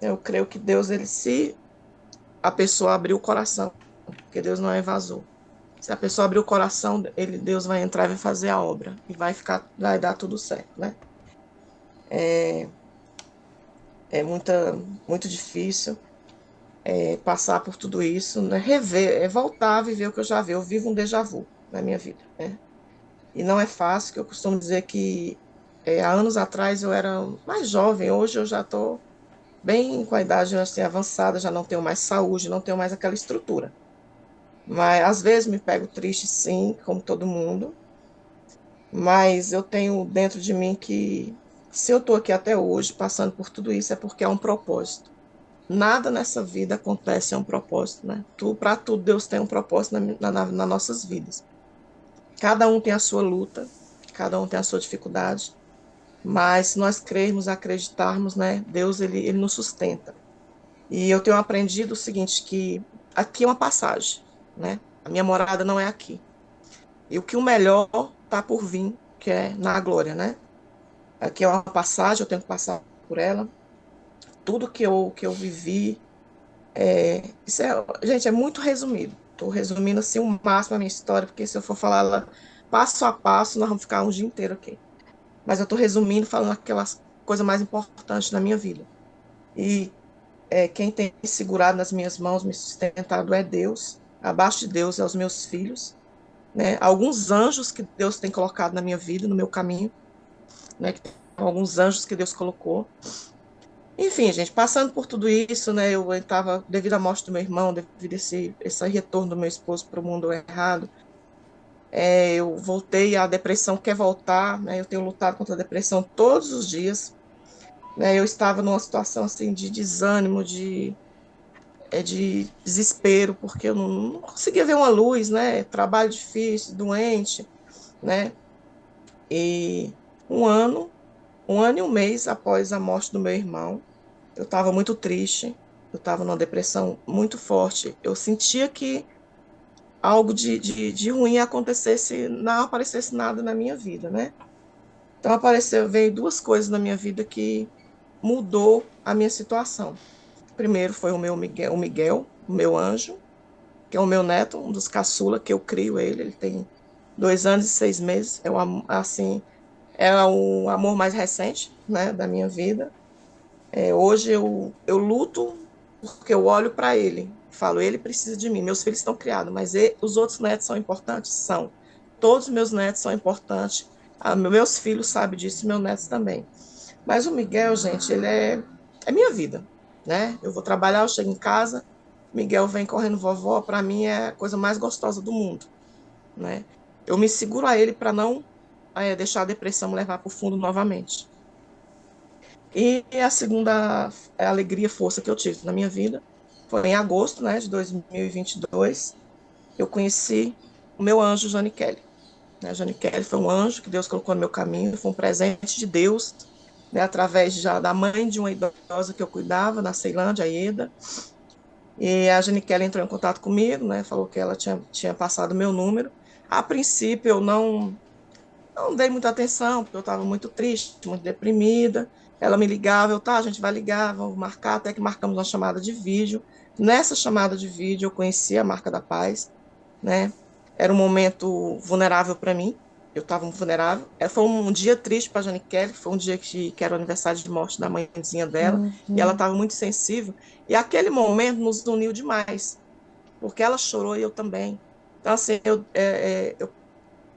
Eu creio que Deus ele se a pessoa abrir o coração, porque Deus não é invasor. Se a pessoa abrir o coração, Deus vai entrar e vai fazer a obra e vai dar tudo certo, né? É muito difícil passar por tudo isso, né? Rever, voltar a viver o que eu já vi. Eu vivo um déjà vu na minha vida, né? E não é fácil, que eu costumo dizer que há anos atrás eu era mais jovem, hoje eu já estou bem com a idade assim, avançada, já não tenho mais saúde, não tenho mais aquela estrutura. Mas às vezes me pego triste, sim, como todo mundo, mas eu tenho dentro de mim que se eu estou aqui até hoje, passando por tudo isso, é porque há um propósito. Nada nessa vida acontece sem um propósito, né? Para tudo, Deus tem um propósito nas nossas vidas. Cada um tem a sua luta, cada um tem a sua dificuldade, mas se nós crermos, acreditarmos, né, Deus ele nos sustenta. E eu tenho aprendido o seguinte, que aqui é uma passagem, né? A minha morada não é aqui. E o que o melhor está por vir, que é na glória, né? Aqui é uma passagem, eu tenho que passar por ela. Tudo que eu vivi, isso gente, é muito resumido. Estou resumindo assim o máximo a minha história, porque se eu for falar ela passo a passo, nós vamos ficar um dia inteiro aqui. Mas eu estou resumindo, falando aquelas coisas mais importantes na minha vida. E quem tem segurado nas minhas mãos, me sustentado é Deus. Abaixo de Deus é os meus filhos, né? Alguns anjos que Deus tem colocado na minha vida, no meu caminho, né? Alguns anjos que Deus colocou. Enfim, gente, passando por tudo isso, né? Eu estava, devido à morte do meu irmão, devido a esse retorno do meu esposo para o mundo errado, eu voltei, a depressão quer voltar, né? Eu tenho lutado contra a depressão todos os dias, né? Eu estava numa situação assim de desânimo, de desespero, porque eu não conseguia ver uma luz, né? Trabalho difícil, doente, né? E um ano, um ano e um mês após a morte do meu irmão, eu estava muito triste, eu estava numa depressão muito forte. Eu sentia que algo de ruim acontecesse, não aparecesse nada na minha vida, né? Então veio duas coisas na minha vida que mudou a minha situação. Primeiro foi o meu anjo, que é o meu neto, um dos caçula, que eu crio ele tem 2 anos e 6 meses. Assim, é o amor mais recente, né, da minha vida. Hoje eu luto porque eu olho para ele, falo, ele precisa de mim. Meus filhos estão criados, mas os outros netos são importantes? São. Todos os meus netos são importantes. Meus filhos sabem disso, meus netos também. Mas o Miguel, gente, ele é minha vida, né? Eu vou trabalhar, eu chego em casa, Miguel vem correndo, vovó, para mim é a coisa mais gostosa do mundo, né? Eu me seguro a ele para não deixar a depressão me levar para o fundo novamente. E a segunda alegria, força que eu tive na minha vida foi em agosto, né, de 2022. eu conheci o meu anjo, Jane Kelly. Né? Jane Kelly foi um anjo que Deus colocou no meu caminho, foi um presente de Deus, né? Através da mãe de uma idosa que eu cuidava, na Ceilândia, a Ieda. E a Jane Kelly entrou em contato comigo, né? Falou que ela tinha passado o meu número. A princípio, eu não dei muita atenção, porque eu estava muito triste, muito deprimida. Ela me ligava, tá, a gente vai ligar, vamos marcar, até que marcamos uma chamada de vídeo. Nessa chamada de vídeo, eu conheci a Marca da Paz, né? Era um momento vulnerável para mim, eu estava vulnerável. Foi um dia triste para a Jane Kelly, foi um dia que era o aniversário de morte da mãezinha dela, e ela Uhum. estava muito sensível. E aquele momento nos uniu demais, porque ela chorou e eu também. Então, assim,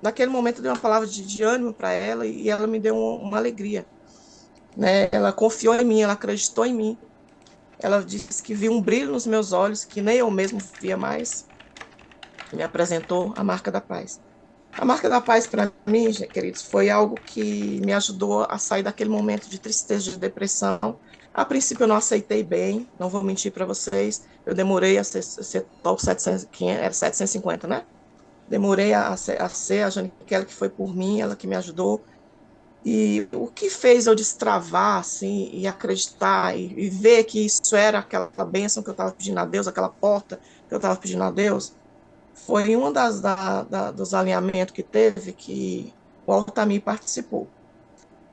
naquele momento eu dei uma palavra de ânimo para ela e ela me deu uma alegria, né? Ela confiou em mim, ela acreditou em mim. Ela disse que viu um brilho nos meus olhos que nem eu mesmo via mais. Me apresentou a Marca da Paz. A Marca da Paz, para mim, queridos, foi algo que me ajudou a sair daquele momento de tristeza, de depressão. A princípio, eu não aceitei bem, não vou mentir para vocês. Eu demorei a ser top 700, era 750, né? Demorei a ser a Jane Kelly, que foi por mim, ela que me ajudou. E o que fez eu destravar, assim, e acreditar, e ver que isso era aquela bênção que eu estava pedindo a Deus, aquela porta que eu estava pedindo a Deus, foi um dos alinhamentos que teve que o Altamir participou.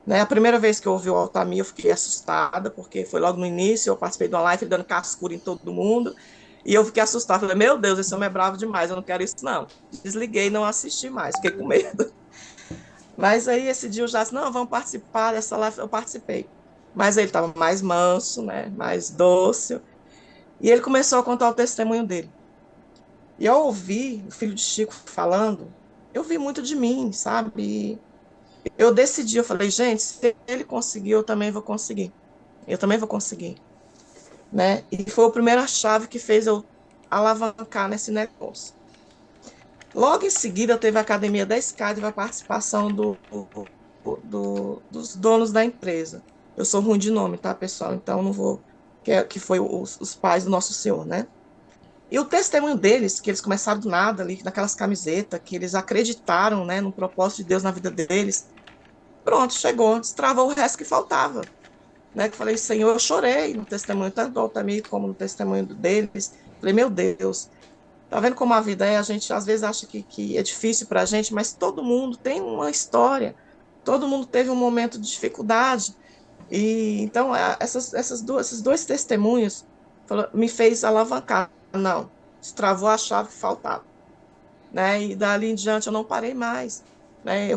Né? A primeira vez que eu ouvi o Altamir, eu fiquei assustada, porque foi logo no início, eu participei de uma live dando cascura em todo mundo, e eu fiquei assustada, falei, meu Deus, esse homem é bravo demais, eu não quero isso não. Desliguei, não assisti mais, fiquei com medo. Mas aí esse dia eu já disse, não, vamos participar dessa live, eu participei. Mas ele estava mais manso, né, mais doce, e ele começou a contar o testemunho dele. E ao ouvir o filho de Chico falando, eu vi muito de mim, sabe? E eu decidi, eu falei, gente, se ele conseguiu, eu também vou conseguir. Eu também vou conseguir, né? E foi a primeira chave que fez eu alavancar nesse negócio. Logo em seguida, teve a Academia da Escada e a participação dos donos da empresa. Eu sou ruim de nome, tá, pessoal? Então não vou. Que foi os pais do Nosso Senhor, né? E o testemunho deles, que eles começaram do nada ali, naquelas camisetas, que eles acreditaram, né, no propósito de Deus na vida deles. Pronto, chegou, destravou o resto que faltava. Né, que eu falei, Senhor, eu chorei no testemunho, tanto do Altamir como no testemunho deles. Falei, meu Deus, tá vendo como a vida é? A gente às vezes acha que é difícil para a gente, mas todo mundo tem uma história, todo mundo teve um momento de dificuldade. E então esses dois testemunhos me fez alavancar. Não, destravou a chave que faltava. Né? E dali em diante eu não parei mais. Né?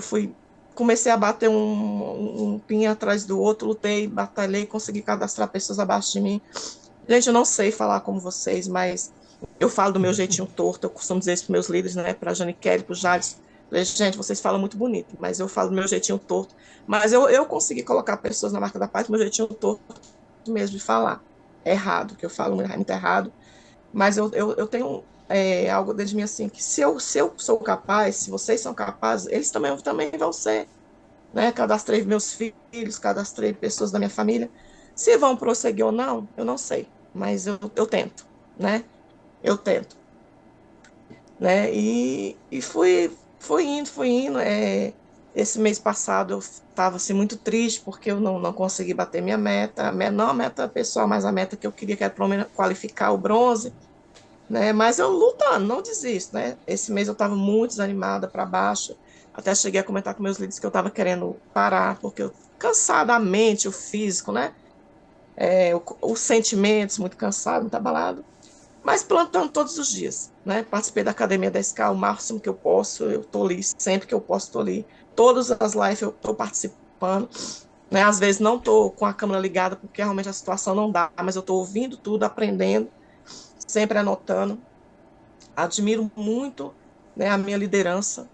Comecei a bater um pin atrás do outro, lutei, batalhei, consegui cadastrar pessoas abaixo de mim. Gente, eu não sei falar como vocês, mas eu falo do meu jeitinho torto, eu costumo dizer isso para meus líderes, né, para a Jane Kelly, para o Jades. Gente, vocês falam muito bonito, mas eu falo do meu jeitinho torto. Mas eu consegui colocar pessoas na Marca da Paz, meu jeitinho torto mesmo de falar. É errado, que eu falo muito errado, mas eu tenho algo dentro de mim assim, que se eu sou capaz, se vocês são capazes, eles também vão ser. Né? Cadastrei meus filhos, cadastrei pessoas da minha família. Se vão prosseguir ou não, eu não sei, mas eu tento, né? Eu tento. Né? E fui indo. Esse mês passado eu estava assim, muito triste porque eu não consegui bater minha meta, não a meta pessoal, mas a meta que eu queria, que era pelo menos qualificar o bronze. Né? Mas eu lutando, não desisto, né? Esse mês eu estava muito desanimada para baixo, até cheguei a comentar com meus líderes que eu estava querendo parar, porque eu cansada a mente, o físico, né? Os sentimentos, muito cansado, muito abalado, mas plantando todos os dias, né? Participei da Academia da SK o máximo que eu posso, eu tô ali, sempre que eu posso, tô ali. Todas as lives eu tô participando, né? Às vezes não tô com a câmera ligada, porque realmente a situação não dá, mas eu tô ouvindo tudo, aprendendo, sempre anotando. Admiro muito, né, a minha liderança,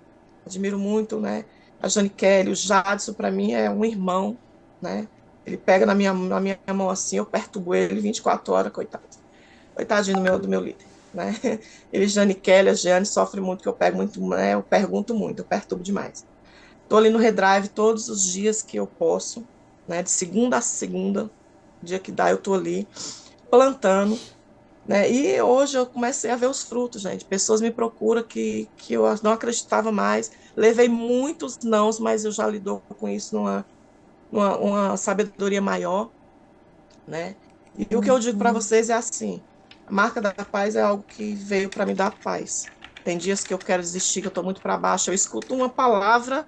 admiro muito, né, a Jane Kelly, o Jadson, para mim, é um irmão, né, ele pega na minha mão assim, eu perturbo ele 24 horas, coitado. Coitadinho do meu líder, né. Ele, Jane Kelly, a Jeane, sofre muito, que eu pego muito, né, eu pergunto muito, eu perturbo demais. Estou ali no Redrive todos os dias que eu posso, né, de segunda a segunda, dia que dá, eu estou ali, plantando, né? E hoje eu comecei a ver os frutos, gente. Pessoas me procuram que eu não acreditava mais. Levei muitos nãos, mas eu já lido com isso uma sabedoria maior, né? E o que eu digo para vocês é assim: a marca da paz é algo que veio para me dar paz. Tem dias que eu quero desistir, que eu estou muito para baixo. Eu escuto uma palavra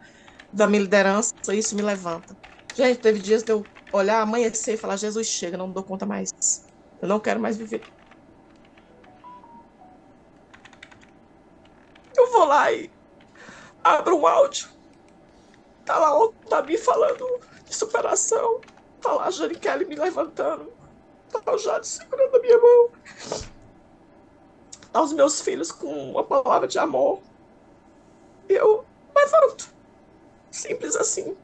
da minha liderança, isso me levanta. Gente, teve dias de eu olhar, amanhecer e falar: Jesus, chega, não me dou conta mais. Eu não quero mais viver. Eu vou lá e abro um áudio. Tá lá o Tabi falando de superação. Tá lá a Janiquele me levantando. Tá o Jade segurando a minha mão. Tá os meus filhos com uma palavra de amor. E eu levanto. Simples assim.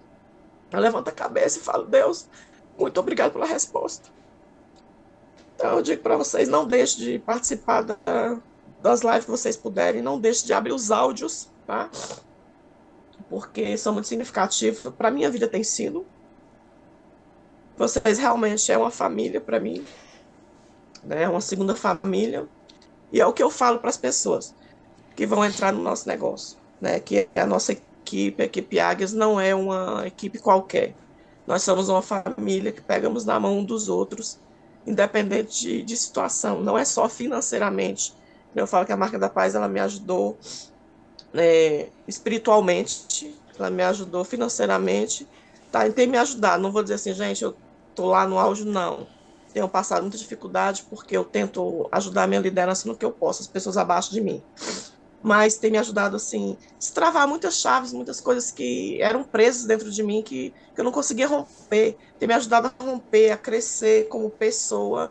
Eu levanto a cabeça e falo: Deus, muito obrigado pela resposta. Então eu digo para vocês: não deixe de participar das lives que vocês puderem. Não deixe de abrir os áudios, tá? Porque são muito significativos. Para minha vida tem sido. Vocês realmente é uma família para mim, né? Uma segunda família. E é o que eu falo para as pessoas que vão entrar no nosso negócio, né? Que a nossa equipe, a equipe Águias, não é uma equipe qualquer. Nós somos uma família que pegamos na mão um dos outros, independente de situação. Não é só financeiramente. Eu falo que a Marca da Paz ela me ajudou espiritualmente, ela me ajudou financeiramente, tá? E tem me ajudado. Não vou dizer assim, gente, eu tô lá no auge, não. Tenho passado muita dificuldade porque eu tento ajudar a minha liderança no que eu posso, as pessoas abaixo de mim. Mas tem me ajudado, assim, a destravar muitas chaves, muitas coisas que eram presas dentro de mim que eu não conseguia romper. Tem me ajudado a romper, a crescer como pessoa,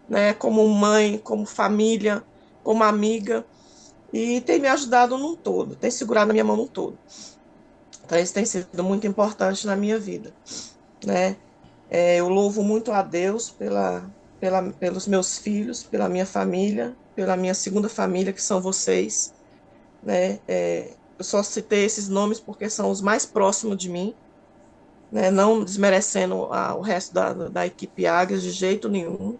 né? Como mãe, como família, como amiga. E tem me ajudado num todo, tem segurado a minha mão num todo. Então, isso tem sido muito importante na minha vida, né? Eu louvo muito a Deus pelos meus filhos, pela minha família, pela minha segunda família, que são vocês, né? Eu só citei esses nomes porque são os mais próximos de mim, né? Não desmerecendo o resto da equipe Águias de jeito nenhum,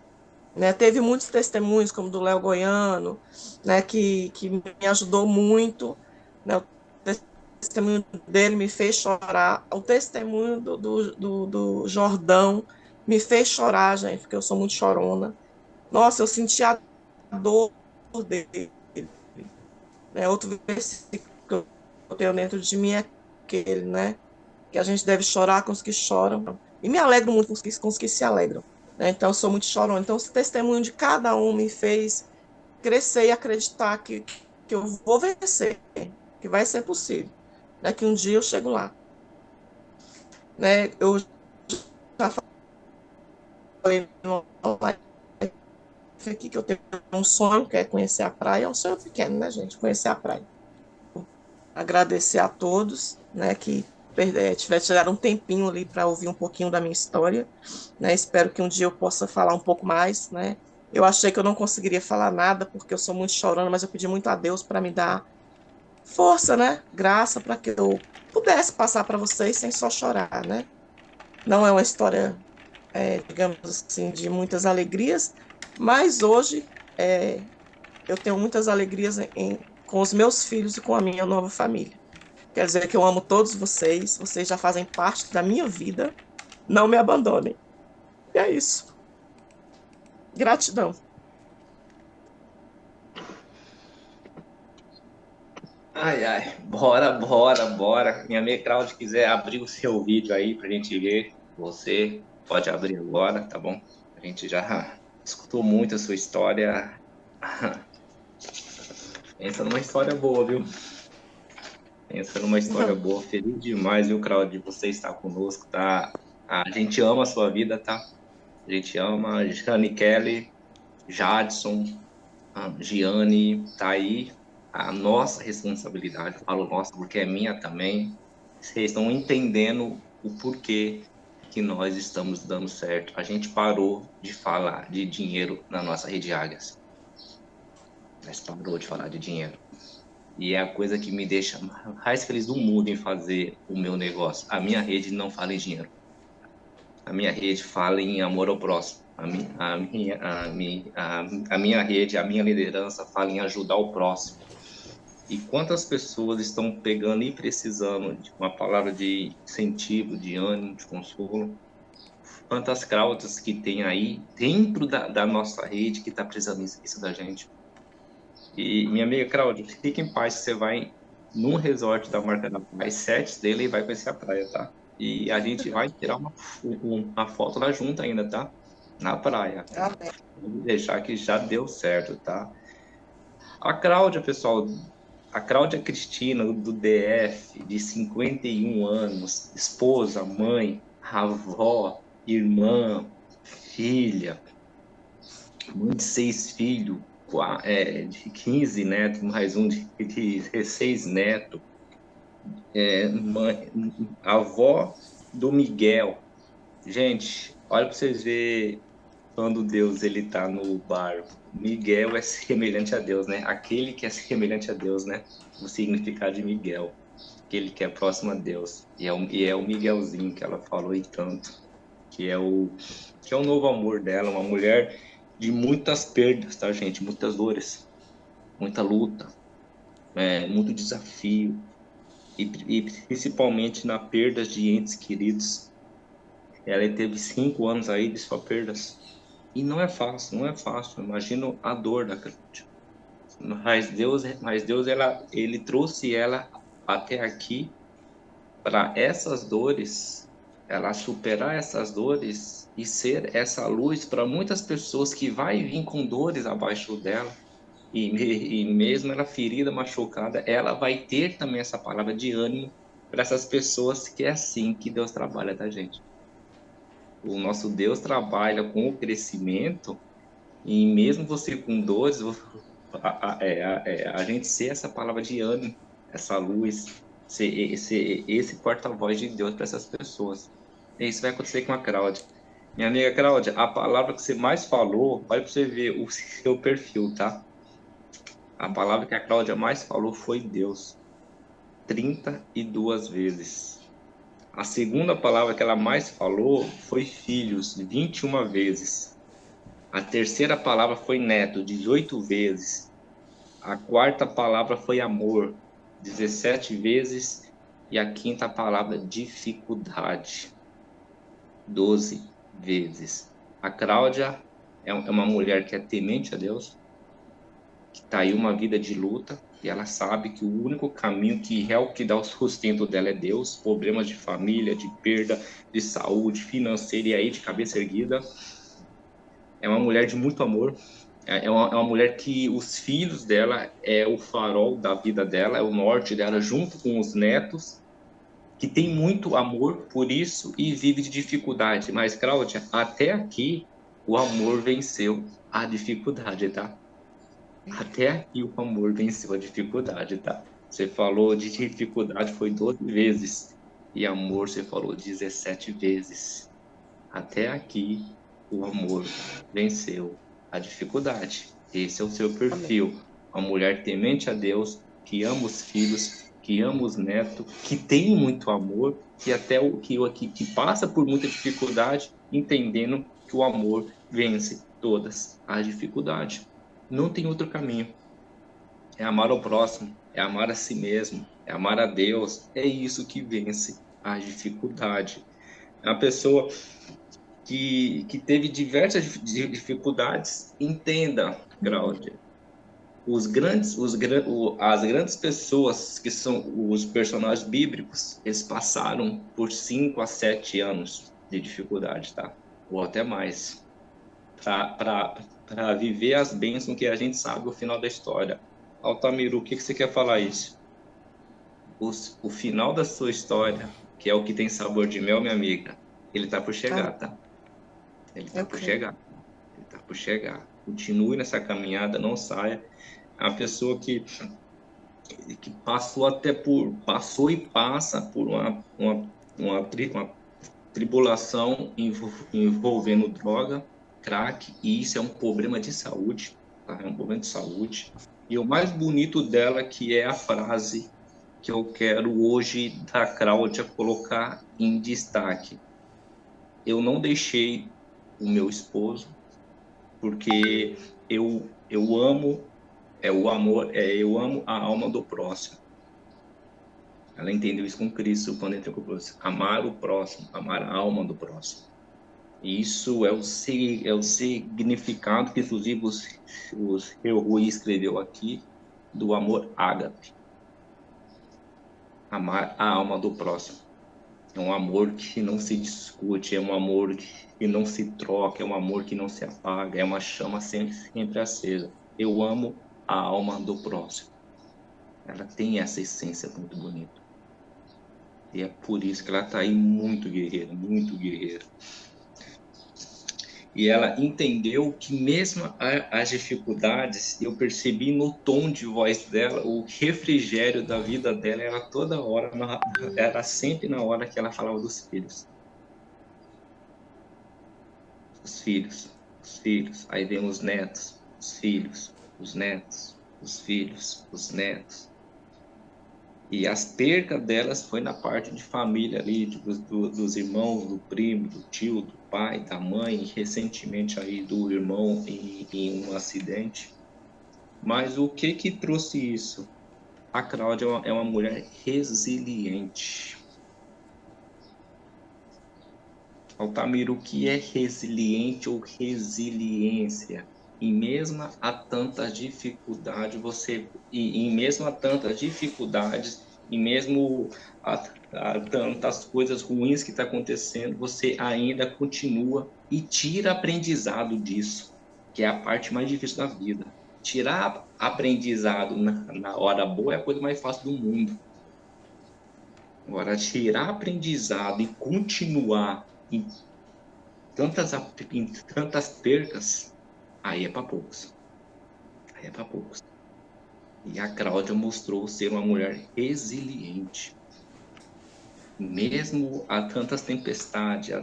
né? Teve muitos testemunhos, como do Léo Goiano, né? Que me ajudou muito, né? O testemunho dele me fez chorar, o testemunho do Jordão me fez chorar, gente, porque eu sou muito chorona. Nossa, eu senti a dor dele, né? Outro versículo que eu tenho dentro de mim é aquele, né? Que a gente deve chorar com os que choram. E me alegro muito com os que se alegram. Né? Então, eu sou muito chorona. Então, o testemunho de cada um me fez crescer e acreditar que eu vou vencer, que vai ser possível. Né? Que um dia eu chego lá. Né? Eu já falei no live aqui que eu tenho um sonho, que é conhecer a praia. É um sonho pequeno, né, gente? Conhecer a praia. Agradecer a todos, né, que tiveram um tempinho ali para ouvir um pouquinho da minha história, né? Espero que um dia eu possa falar um pouco mais, né? Eu achei que eu não conseguiria falar nada porque eu sou muito chorando, mas eu pedi muito a Deus para me dar força, né? Graça para que eu pudesse passar para vocês sem só chorar, né? Não é uma história, digamos assim, de muitas alegrias, mas hoje eu tenho muitas alegrias com os meus filhos e com a minha nova família. Quer dizer que eu amo todos vocês, vocês já fazem parte da minha vida, não me abandonem. E é isso. Gratidão. Ai, ai, bora, bora, bora. Minha amiga Cláudia, quiser abrir o seu vídeo aí pra gente ver, você pode abrir agora, tá bom? A gente já escutou muito a sua história. Pensa numa história boa, viu? Pensa numa história boa. Feliz demais, viu, Cláudia, de você estar conosco, tá? A gente ama a sua vida, tá? A gente ama Jane Kelly, Jadson, Giane, tá aí a nossa responsabilidade. Eu falo nossa porque é minha também. Vocês estão entendendo o porquê que nós estamos dando certo. A gente parou de falar de dinheiro na nossa rede Águias. Nós parou de falar de dinheiro. E é a coisa que me deixa mais feliz do mundo em fazer o meu negócio. A minha rede não fala em dinheiro. A minha rede fala em amor ao próximo. A minha rede, a minha liderança fala em ajudar o próximo. E quantas pessoas estão pegando e precisando de uma palavra de incentivo, de ânimo, de consolo? Quantas crowds que tem aí dentro da nossa rede que está precisando isso da gente? E minha amiga Cláudia, fique em paz que você vai num resort da Marca da Paz, 7 dele e vai conhecer a praia, tá? E a gente vai tirar uma foto lá junto ainda, tá? Na praia. Amém. Vou deixar que já deu certo, tá? A Cláudia, pessoal, a Cláudia Cristina, do DF, de 51 anos, esposa, mãe, avó, irmã, filha, mãe de 6 filhos, de 15 netos, mais um de 16 netos, avó do Miguel. Gente, olha para vocês verem quando Deus ele tá no barco. Miguel é semelhante a Deus, né? Aquele que é semelhante a Deus, né? O significado de Miguel, aquele que é próximo a Deus. E é o Miguelzinho que ela falou e tanto, que é o novo amor dela, uma mulher de muitas perdas, tá, gente? Muitas dores, muita luta, muito desafio, e principalmente na perda de entes queridos. Ela teve 5 anos aí de só perdas. E não é fácil, não é fácil. Imagino a dor da Cláudia. Mas Deus ele trouxe ela até aqui para essas dores, ela superar essas dores e ser essa luz para muitas pessoas que vai vir com dores abaixo dela. E mesmo ela ferida, machucada, ela vai ter também essa palavra de ânimo para essas pessoas, que é assim que Deus trabalha, tá, gente? O nosso Deus trabalha com o crescimento, e mesmo você com dores, a gente ser essa palavra de ânimo, essa luz, ser esse porta-voz de Deus para essas pessoas. E isso vai acontecer com a Cláudia. Minha amiga Cláudia, a palavra que você mais falou, olha para você ver o seu perfil, tá? A palavra que a Cláudia mais falou foi Deus, 32 vezes. A segunda palavra que ela mais falou foi filhos, 21 vezes. A terceira palavra foi neto, 18 vezes. A quarta palavra foi amor, 17 vezes. E a quinta palavra, dificuldade, 12 vezes. A Cláudia é uma mulher que é temente a Deus, que está aí uma vida de luta, e ela sabe que o único caminho que dá o sustento dela é Deus. Problemas de família, de perda, de saúde, financeira, e aí de cabeça erguida. É uma mulher de muito amor. É uma mulher que os filhos dela é o farol da vida dela, é o norte dela, junto com os netos, que tem muito amor por isso e vive de dificuldade. Mas, Cláudia, até aqui o amor venceu a dificuldade, tá? Até aqui o amor venceu a dificuldade, tá? Você falou de dificuldade foi 12 vezes, e amor você falou 17 vezes. Até aqui o amor venceu a dificuldade. Esse é o seu Amém. perfil. Uma mulher temente a Deus, que ama os filhos, que ama os netos, que tem muito amor, que até que passa por muita dificuldade, entendendo que o amor vence todas as dificuldades. Não tem outro caminho. É amar o próximo, é amar a si mesmo, é amar a Deus. É isso que vence a dificuldade. É uma pessoa que teve diversas dificuldades. Entenda, Cláudia, as grandes pessoas que são os personagens bíblicos, eles passaram por 5 a 7 anos de dificuldade, tá? Ou até mais, para viver as bênçãos que a gente sabe o final da história. Altamiro, o que você quer falar isso? O final da sua história, que é o que tem sabor de mel, minha amiga, ele tá por chegar, Amém. tá? Ele tá Eu por creio. chegar. Ele tá por chegar. Continue nessa caminhada, não saia. É uma pessoa que passou e passa por uma tribulação envolvendo droga, crack, e isso é um problema de saúde, tá? É um problema de saúde. E o mais bonito dela, que é a frase que eu quero hoje da Cláudia colocar em destaque: eu não deixei o meu esposo, porque eu amo, o amor, eu amo a alma do próximo. Ela entendeu isso com Cristo quando entrou com o próximo. Amar o próximo, amar a alma do próximo. E isso é o significado que, inclusive, os Rui escreveu aqui, do amor ágape. Amar a alma do próximo. É um amor que não se discute, é um amor que não se troca, é um amor que não se apaga, é uma chama sempre acesa. Eu amo a alma do próximo. Ela tem essa essência muito bonita. E é por isso que ela está aí muito guerreira, muito guerreira. E ela entendeu que mesmo as dificuldades, eu percebi no tom de voz dela, o refrigério da vida dela era toda hora, era sempre na hora que ela falava dos filhos. Os filhos, os filhos. Aí vem os netos, os filhos, os netos, os filhos, os netos. E as percas delas foi na parte de família ali, dos irmãos, do primo, do tio, do pai, da mãe, e recentemente aí do irmão em um acidente. Mas o que trouxe isso? A Cláudia é uma mulher resiliente. Altamiro, o que é resiliente ou resiliência? E mesmo a tantas dificuldades, mesmo a tantas dificuldades, e mesmo a tantas coisas ruins que está acontecendo, você ainda continua e tira aprendizado disso, que é a parte mais difícil da vida. Tirar aprendizado na hora boa é a coisa mais fácil do mundo. Agora, tirar aprendizado e continuar em tantas percas, aí é para poucos. Aí é para poucos. E a Cláudia mostrou ser uma mulher resiliente. Mesmo a tantas tempestades,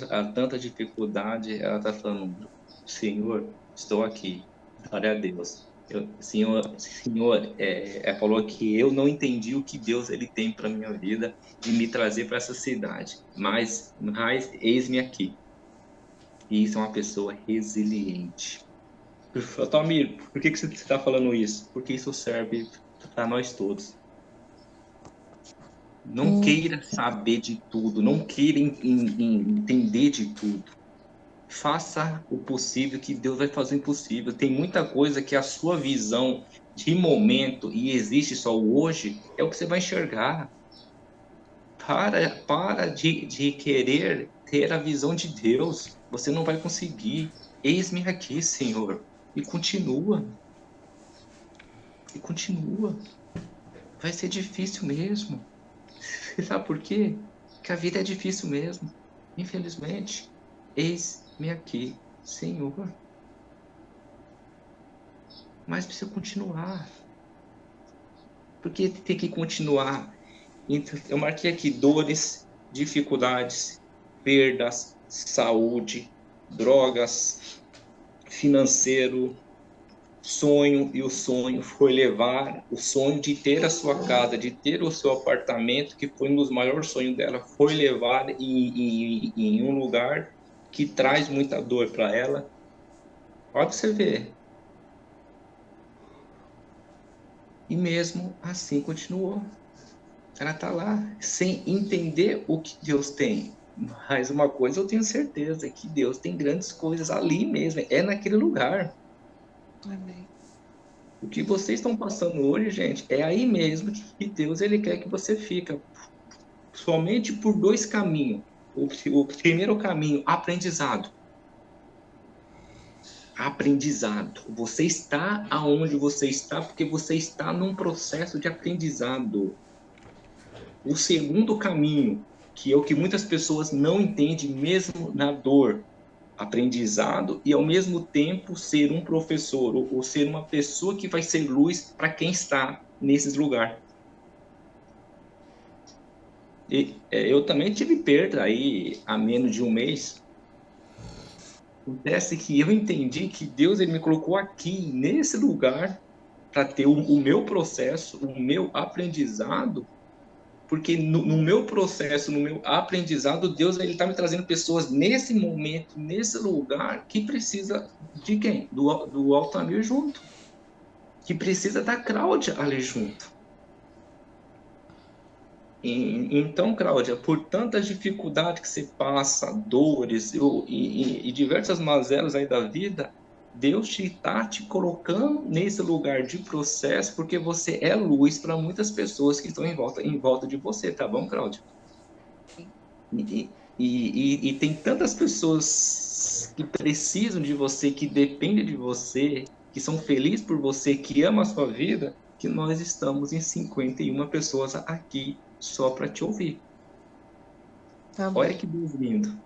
a tanta dificuldade, ela está falando: Senhor, estou aqui. Glória a Deus. Senhor, falou que eu não entendi o que Deus ele tem para minha vida e me trazer para essa cidade, mas eis-me aqui. E isso é uma pessoa resiliente. Tomir, por que você está falando isso? Porque isso serve para nós todos. Não queira saber de tudo, não queira entender de tudo. Faça o possível que Deus vai fazer o impossível. Tem muita coisa que a sua visão de momento e existe só hoje é o que você vai enxergar. Para de querer ter a visão de Deus. Você não vai conseguir. Eis-me aqui, Senhor. E continua. E continua. Vai ser difícil mesmo. Você sabe por quê? Porque a vida é difícil mesmo. Infelizmente. Eis-me aqui, Senhor. Mas precisa continuar. Porque tem que continuar. Então, eu marquei aqui dores, dificuldades, perdas, saúde, drogas, financeiro, sonho, e o sonho foi levar o sonho de ter a sua casa, de ter o seu apartamento, que foi um dos maiores sonhos dela, foi levar em um lugar que traz muita dor para ela. Pode você ver. E mesmo assim continuou. Ela está lá, sem entender o que Deus tem. Mas uma coisa eu tenho certeza, que Deus tem grandes coisas ali mesmo, é naquele lugar. Amém. O que vocês estão passando hoje, gente, é aí mesmo que Deus ele quer que você fica. Somente por dois caminhos. O primeiro caminho, aprendizado. Aprendizado. Você está aonde você está porque você está num processo de aprendizado. O segundo caminho, que é o que muitas pessoas não entendem mesmo na dor, aprendizado e ao mesmo tempo ser um professor ou ser uma pessoa que vai ser luz para quem está nesses lugares. Eu também tive perda aí há menos de um mês. Acontece que eu entendi que Deus ele me colocou aqui nesse lugar para ter o meu processo, o meu aprendizado, Porque no meu processo, no meu aprendizado, Deus ele está me trazendo pessoas nesse momento, nesse lugar, que precisa de quem? Do Altamir junto. Que precisa da Cláudia ali junto. Então, Cláudia, por tantas dificuldades que você passa, dores e diversas mazelas aí da vida, Deus está te colocando nesse lugar de processo porque você é luz para muitas pessoas que estão em volta de você, tá bom, Cláudia? E tem tantas pessoas que precisam de você, que dependem de você, que são felizes por você, que amam a sua vida, que nós estamos em 51 pessoas aqui só para te ouvir. Olha Amém. que Deus lindo.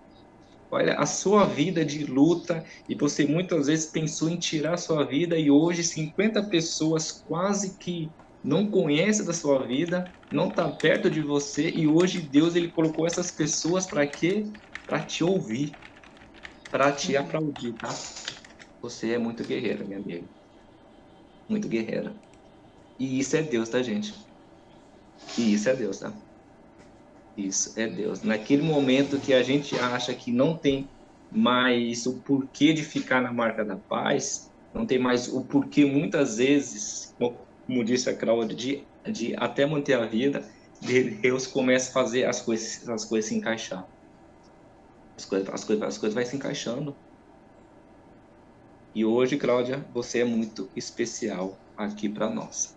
Olha a sua vida de luta e você muitas vezes pensou em tirar a sua vida e hoje 50 pessoas quase que não conhecem da sua vida, não tá perto de você e hoje Deus ele colocou essas pessoas para quê? Para te ouvir, para te Uhum. aplaudir, tá? Você é muito guerreira, minha amiga. Muito guerreira. E isso é Deus, tá, gente? E isso é Deus, tá? Isso é Deus. Naquele momento que a gente acha que não tem mais o porquê de ficar na marca da paz, não tem mais o porquê, muitas vezes, como disse a Cláudia, de até manter a vida, Deus começa a fazer as coisas se encaixar. As coisas vai se encaixando. E hoje, Cláudia, você é muito especial aqui para nós.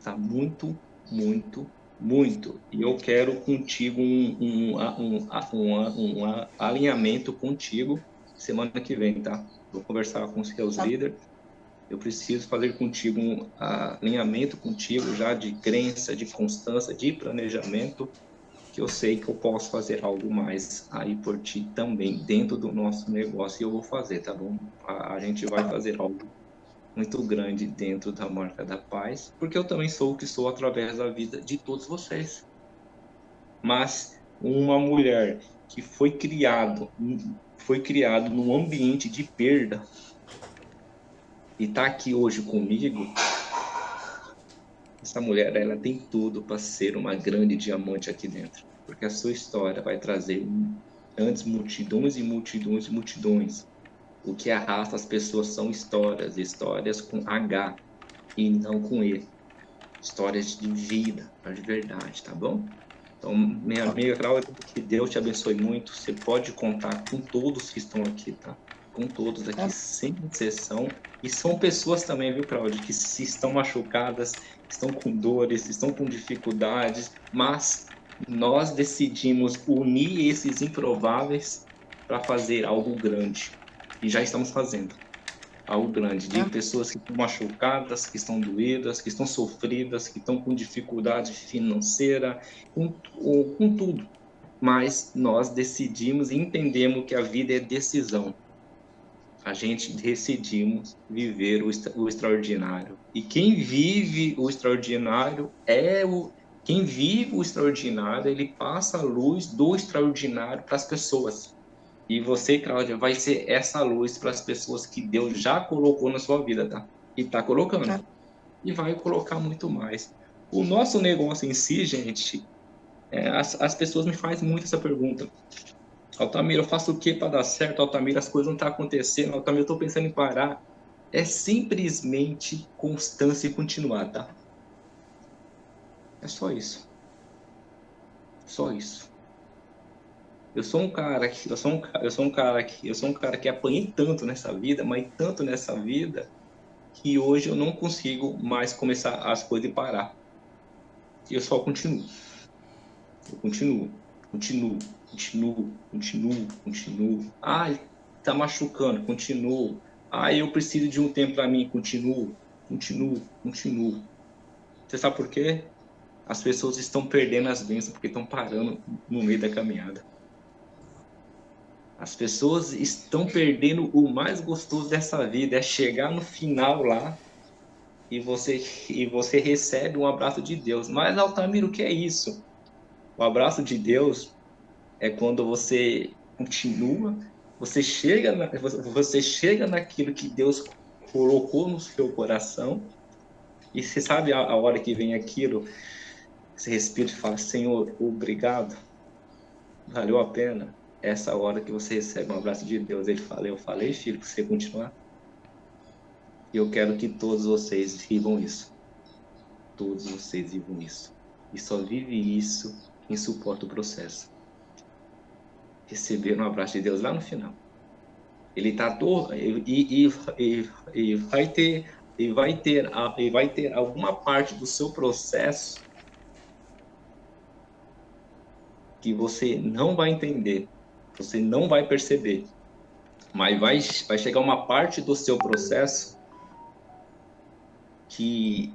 Tá muito, muito, muito. E eu quero contigo um alinhamento contigo semana que vem, tá? Vou conversar com os seus Tá. líderes. Eu preciso fazer contigo um alinhamento contigo já de crença, de constância, de planejamento, que eu sei que eu posso fazer algo mais aí por ti também dentro do nosso negócio e eu vou fazer, tá bom? A gente vai fazer algo muito grande dentro da marca da paz, porque eu também sou o que sou através da vida de todos vocês. Mas uma mulher que foi criado num ambiente de perda e está aqui hoje comigo, essa mulher ela tem tudo para ser uma grande diamante aqui dentro, porque a sua história vai trazer antes multidões e multidões e multidões. O que arrasta as pessoas são histórias, histórias com H e não com E. Histórias de vida, de verdade, tá bom? Então, minha amiga Cláudia, que Deus te abençoe muito. Você pode contar com todos que estão aqui, tá? Com todos aqui, sem exceção. E são pessoas também, viu, Cláudia, que se estão machucadas, estão com dores, estão com dificuldades, mas nós decidimos unir esses improváveis para fazer algo grande. E já estamos fazendo algo grande, de pessoas que estão machucadas, que estão doídas, que estão sofridas, que estão com dificuldade financeira, com tudo. Mas nós decidimos e entendemos que a vida é decisão. A gente decidimos viver o extraordinário. E quem vive o extraordinário quem vive o extraordinário, ele passa a luz do extraordinário para as pessoas. E você, Cláudia, vai ser essa luz para as pessoas que Deus já colocou na sua vida, tá? E tá colocando. E vai colocar muito mais. O nosso negócio em si, gente, as pessoas me fazem muito essa pergunta. Altamira, eu faço o que para dar certo? Altamira, as coisas não estão acontecendo. Altamira, eu estou pensando em parar. É simplesmente constância e continuar, tá? É só isso. Só isso. Eu sou um cara que apanhei tanto nessa vida, mas tanto nessa vida, que hoje eu não consigo mais começar as coisas e parar. E eu só continuo. Eu continuo. Ai, tá machucando, continuo. Ai, eu preciso de um tempo para mim, continuo. Você sabe por quê? As pessoas estão perdendo as bênçãos porque estão parando no meio da caminhada. As pessoas estão perdendo o mais gostoso dessa vida, é chegar no final lá e você recebe um abraço de Deus. Mas, Altamiro, o que é isso? O abraço de Deus é quando você continua, você chega naquilo que Deus colocou no seu coração e você sabe a hora que vem aquilo. Você respira e fala, Senhor, obrigado, valeu a pena. Essa hora que você recebe um abraço de Deus, ele fala, eu falei, filho, para você continuar. E eu quero que todos vocês vivam isso. Todos vocês vivam isso. E só vive isso quem suporta o processo. Receber um abraço de Deus lá no final. Ele tá todo e vai ter alguma parte do seu processo que você não vai entender, você não vai perceber, mas vai chegar uma parte do seu processo que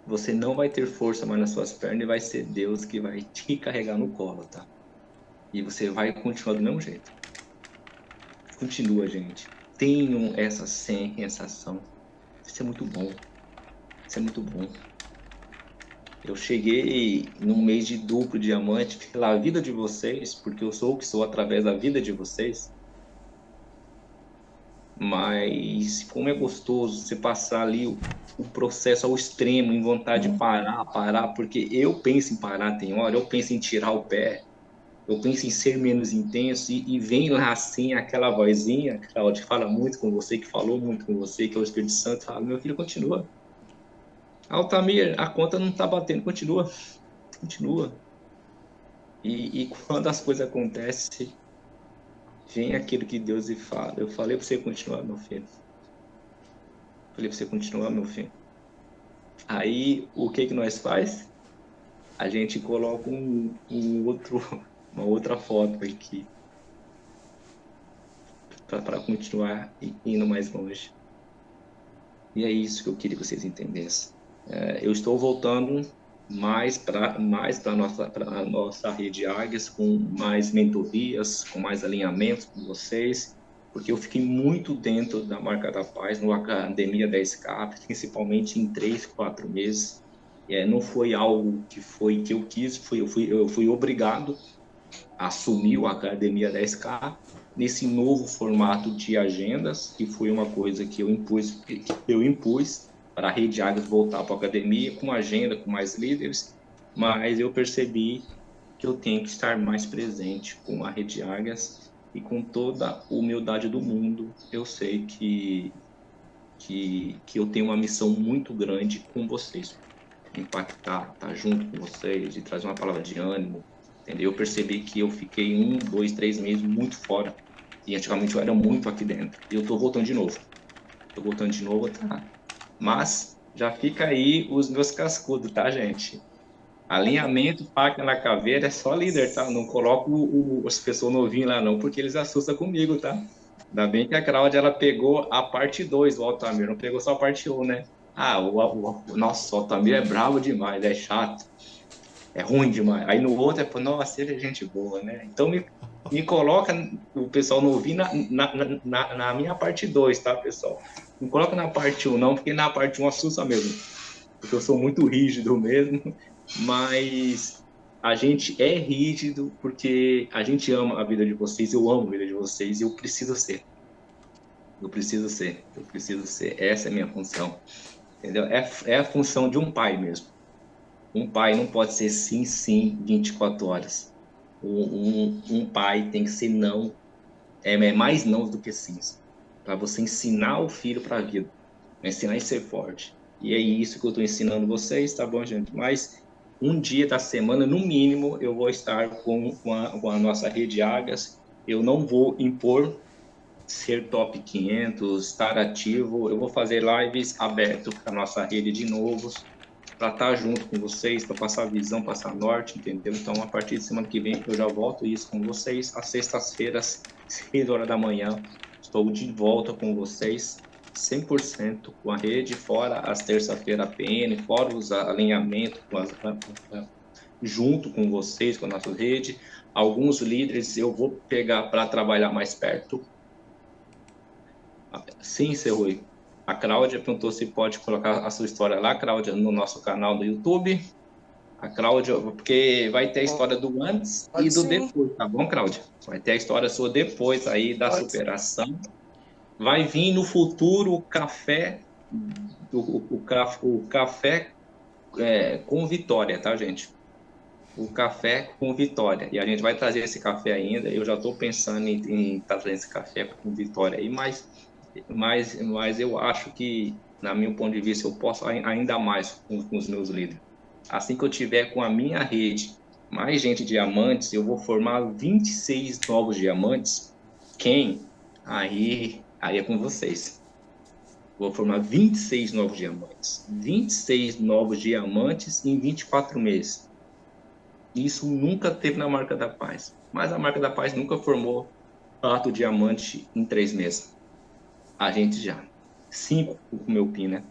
você não vai ter força mais nas suas pernas e vai ser Deus que vai te carregar no colo, tá? E você vai continuar do mesmo jeito. Continua, gente. Tenham essa sensação. Isso é muito bom. Isso é muito bom. Eu cheguei num mês de duplo diamante pela vida de vocês, porque eu sou o que sou através da vida de vocês. Mas como é gostoso você passar ali o processo ao extremo, em vontade de parar, porque eu penso em parar, tem hora, eu penso em tirar o pé, eu penso em ser menos intenso e vem lá assim aquela vozinha, Cláudia, que fala muito com você, que falou muito com você, que é o Espírito Santo, fala, meu filho, continua. Altamir, a conta não está batendo, continua, continua. E quando as coisas acontecem, vem aquilo que Deus lhe fala. Eu falei para você continuar, meu filho. Falei para você continuar, meu filho. Aí, o que que nós faz? A gente coloca uma outra foto aqui para continuar indo mais longe. E é isso que eu queria que vocês entendessem. Eu estou voltando mais para a nossa rede Águias, com mais mentorias, com mais alinhamentos com vocês, porque eu fiquei muito dentro da Marca da Paz, no Academia 10K, principalmente em 3, 4 meses. Não foi algo que eu quis, eu fui obrigado a assumir o Academia 10K nesse novo formato de agendas, que foi uma coisa que eu impus para a Rede Águias voltar para a academia com agenda, com mais líderes, mas eu percebi que eu tenho que estar mais presente com a Rede Águias e com toda a humildade do mundo. Eu sei que eu tenho uma missão muito grande com vocês, impactar, estar junto com vocês, de trazer uma palavra de ânimo, entendeu? Eu percebi que eu fiquei 1, 2, 3 meses muito fora, e antigamente eu era muito aqui dentro, e eu tô voltando de novo. Tô voltando de novo, tá? Mas já fica aí os meus cascudos, tá, gente? Alinhamento, faca na caveira, é só líder, tá? Não coloco as pessoas novinhas lá não, porque eles assustam comigo, tá? Ainda bem que a Cláudia, ela pegou a parte 2 do Altamir, não pegou só a parte 1, né? Ah, nossa, o Altamir é bravo demais, é chato, é ruim demais. Aí no outro nossa, ele é gente boa, né? Então me coloca o pessoal novinho na minha parte 2, tá, pessoal? Não coloca na parte 1 não, porque na parte 1 assusta mesmo, porque eu sou muito rígido mesmo, mas a gente é rígido porque a gente ama a vida de vocês, eu amo a vida de vocês e eu preciso ser. Eu preciso ser, eu preciso ser. Essa é a minha função, entendeu? É a função de um pai mesmo. Um pai não pode ser sim, sim, 24 horas. Um pai tem que ser não, mais não do que sim. Para você ensinar o filho para a vida, ensinar a ser forte. E é isso que eu estou ensinando vocês, tá bom, gente? Mas um dia da semana, no mínimo, eu vou estar com a nossa rede Águias. Eu não vou impor ser top 500, estar ativo. Eu vou fazer lives aberto para a nossa rede de novos, para estar junto com vocês, para passar visão, passar norte, entendeu? Então, a partir de semana que vem, eu já volto isso com vocês. Às sextas-feiras, 6 horas da manhã, estou de volta com vocês, 100% com a rede, fora as terça-feira PN, fora os alinhamentos junto com vocês, com a nossa rede. Alguns líderes eu vou pegar para trabalhar mais perto. Sim, seu Rui. A Cláudia perguntou se pode colocar a sua história lá, Cláudia, no nosso canal do YouTube. A Cláudia, porque vai ter a história do antes e Pode do sim, depois, tá bom, Cláudia? Vai ter a história sua depois aí da pode sim. superação. Vai vir no futuro o café, o café com vitória, tá, gente? o café com Vitória. E a gente vai trazer esse café ainda. Eu já estou pensando em trazer esse café com Vitória aí, mas eu acho que, na meu ponto de vista, eu posso ainda mais com os meus líderes. Assim que eu tiver com a minha rede mais gente diamantes, eu vou formar 26 novos diamantes. Quem? Aí é com vocês. Vou formar 26 novos diamantes. 26 novos diamantes em 24 meses. Isso nunca teve na Marca da Paz. Mas a Marca da Paz nunca formou 4 diamantes em 3 meses. A gente já. 5 com o meu PIN, né?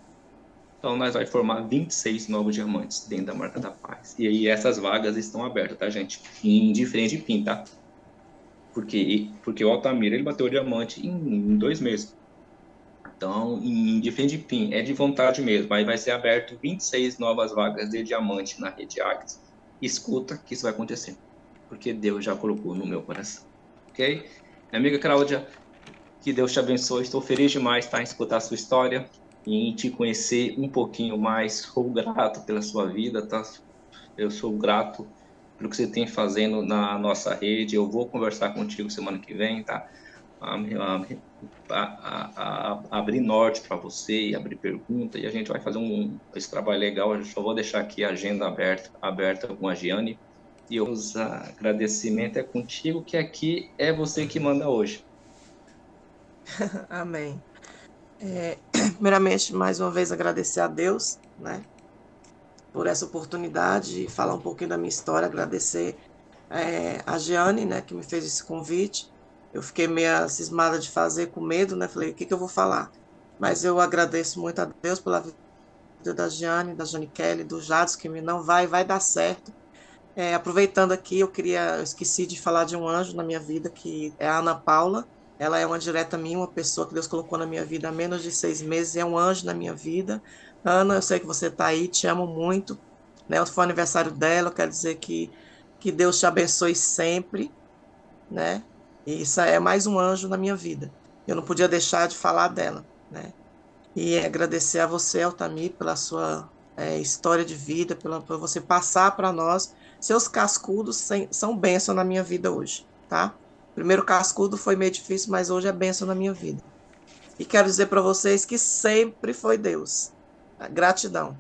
Então, nós vai formar 26 novos diamantes dentro da Marca da Paz. E aí, essas vagas estão abertas, tá, gente? Em diferente PIN, tá? Porque o Altamira, ele bateu o diamante em 2 meses. Então, em diferente PIN, é de vontade mesmo. Aí vai ser aberto 26 novas vagas de diamante na rede Águias. Escuta que isso vai acontecer. Porque Deus já colocou no meu coração. Ok? Minha amiga Cláudia, que Deus te abençoe. Estou feliz demais, tá, em escutar a sua história e em te conhecer um pouquinho mais. Sou grato pela sua vida, tá? Eu sou grato pelo que você tem fazendo na nossa rede. Eu vou conversar contigo semana que vem, tá? A, abrir norte para você e abrir pergunta e a gente vai fazer esse trabalho legal. Eu só vou deixar aqui a agenda aberta com a Giane e os agradecimento é contigo, que aqui é você que manda hoje. Amém. Primeiramente, mais uma vez, agradecer a Deus, né, por essa oportunidade de falar um pouquinho da minha história, agradecer a Giane, né, que me fez esse convite. Eu fiquei meio cismada de fazer, com medo, né, falei, o que que eu vou falar? Mas eu agradeço muito a Deus pela vida da Jane Kelly, do Jados, que me não vai dar certo. Aproveitando aqui, eu esqueci de falar de um anjo na minha vida, que é a Ana Paula. Ela é uma direta minha, uma pessoa que Deus colocou na minha vida há menos de 6 meses, é um anjo na minha vida. Ana, eu sei que você está aí, te amo muito. Né? Foi o aniversário dela, eu quero dizer que Deus te abençoe sempre, né? E isso é mais um anjo na minha vida. Eu não podia deixar de falar dela, né? E agradecer a você, Altamir, pela sua história de vida, por você passar para nós. Seus cascudos são bênção na minha vida hoje, tá? Primeiro cascudo foi meio difícil, mas hoje é bênção na minha vida. E quero dizer para vocês que sempre foi Deus. Gratidão.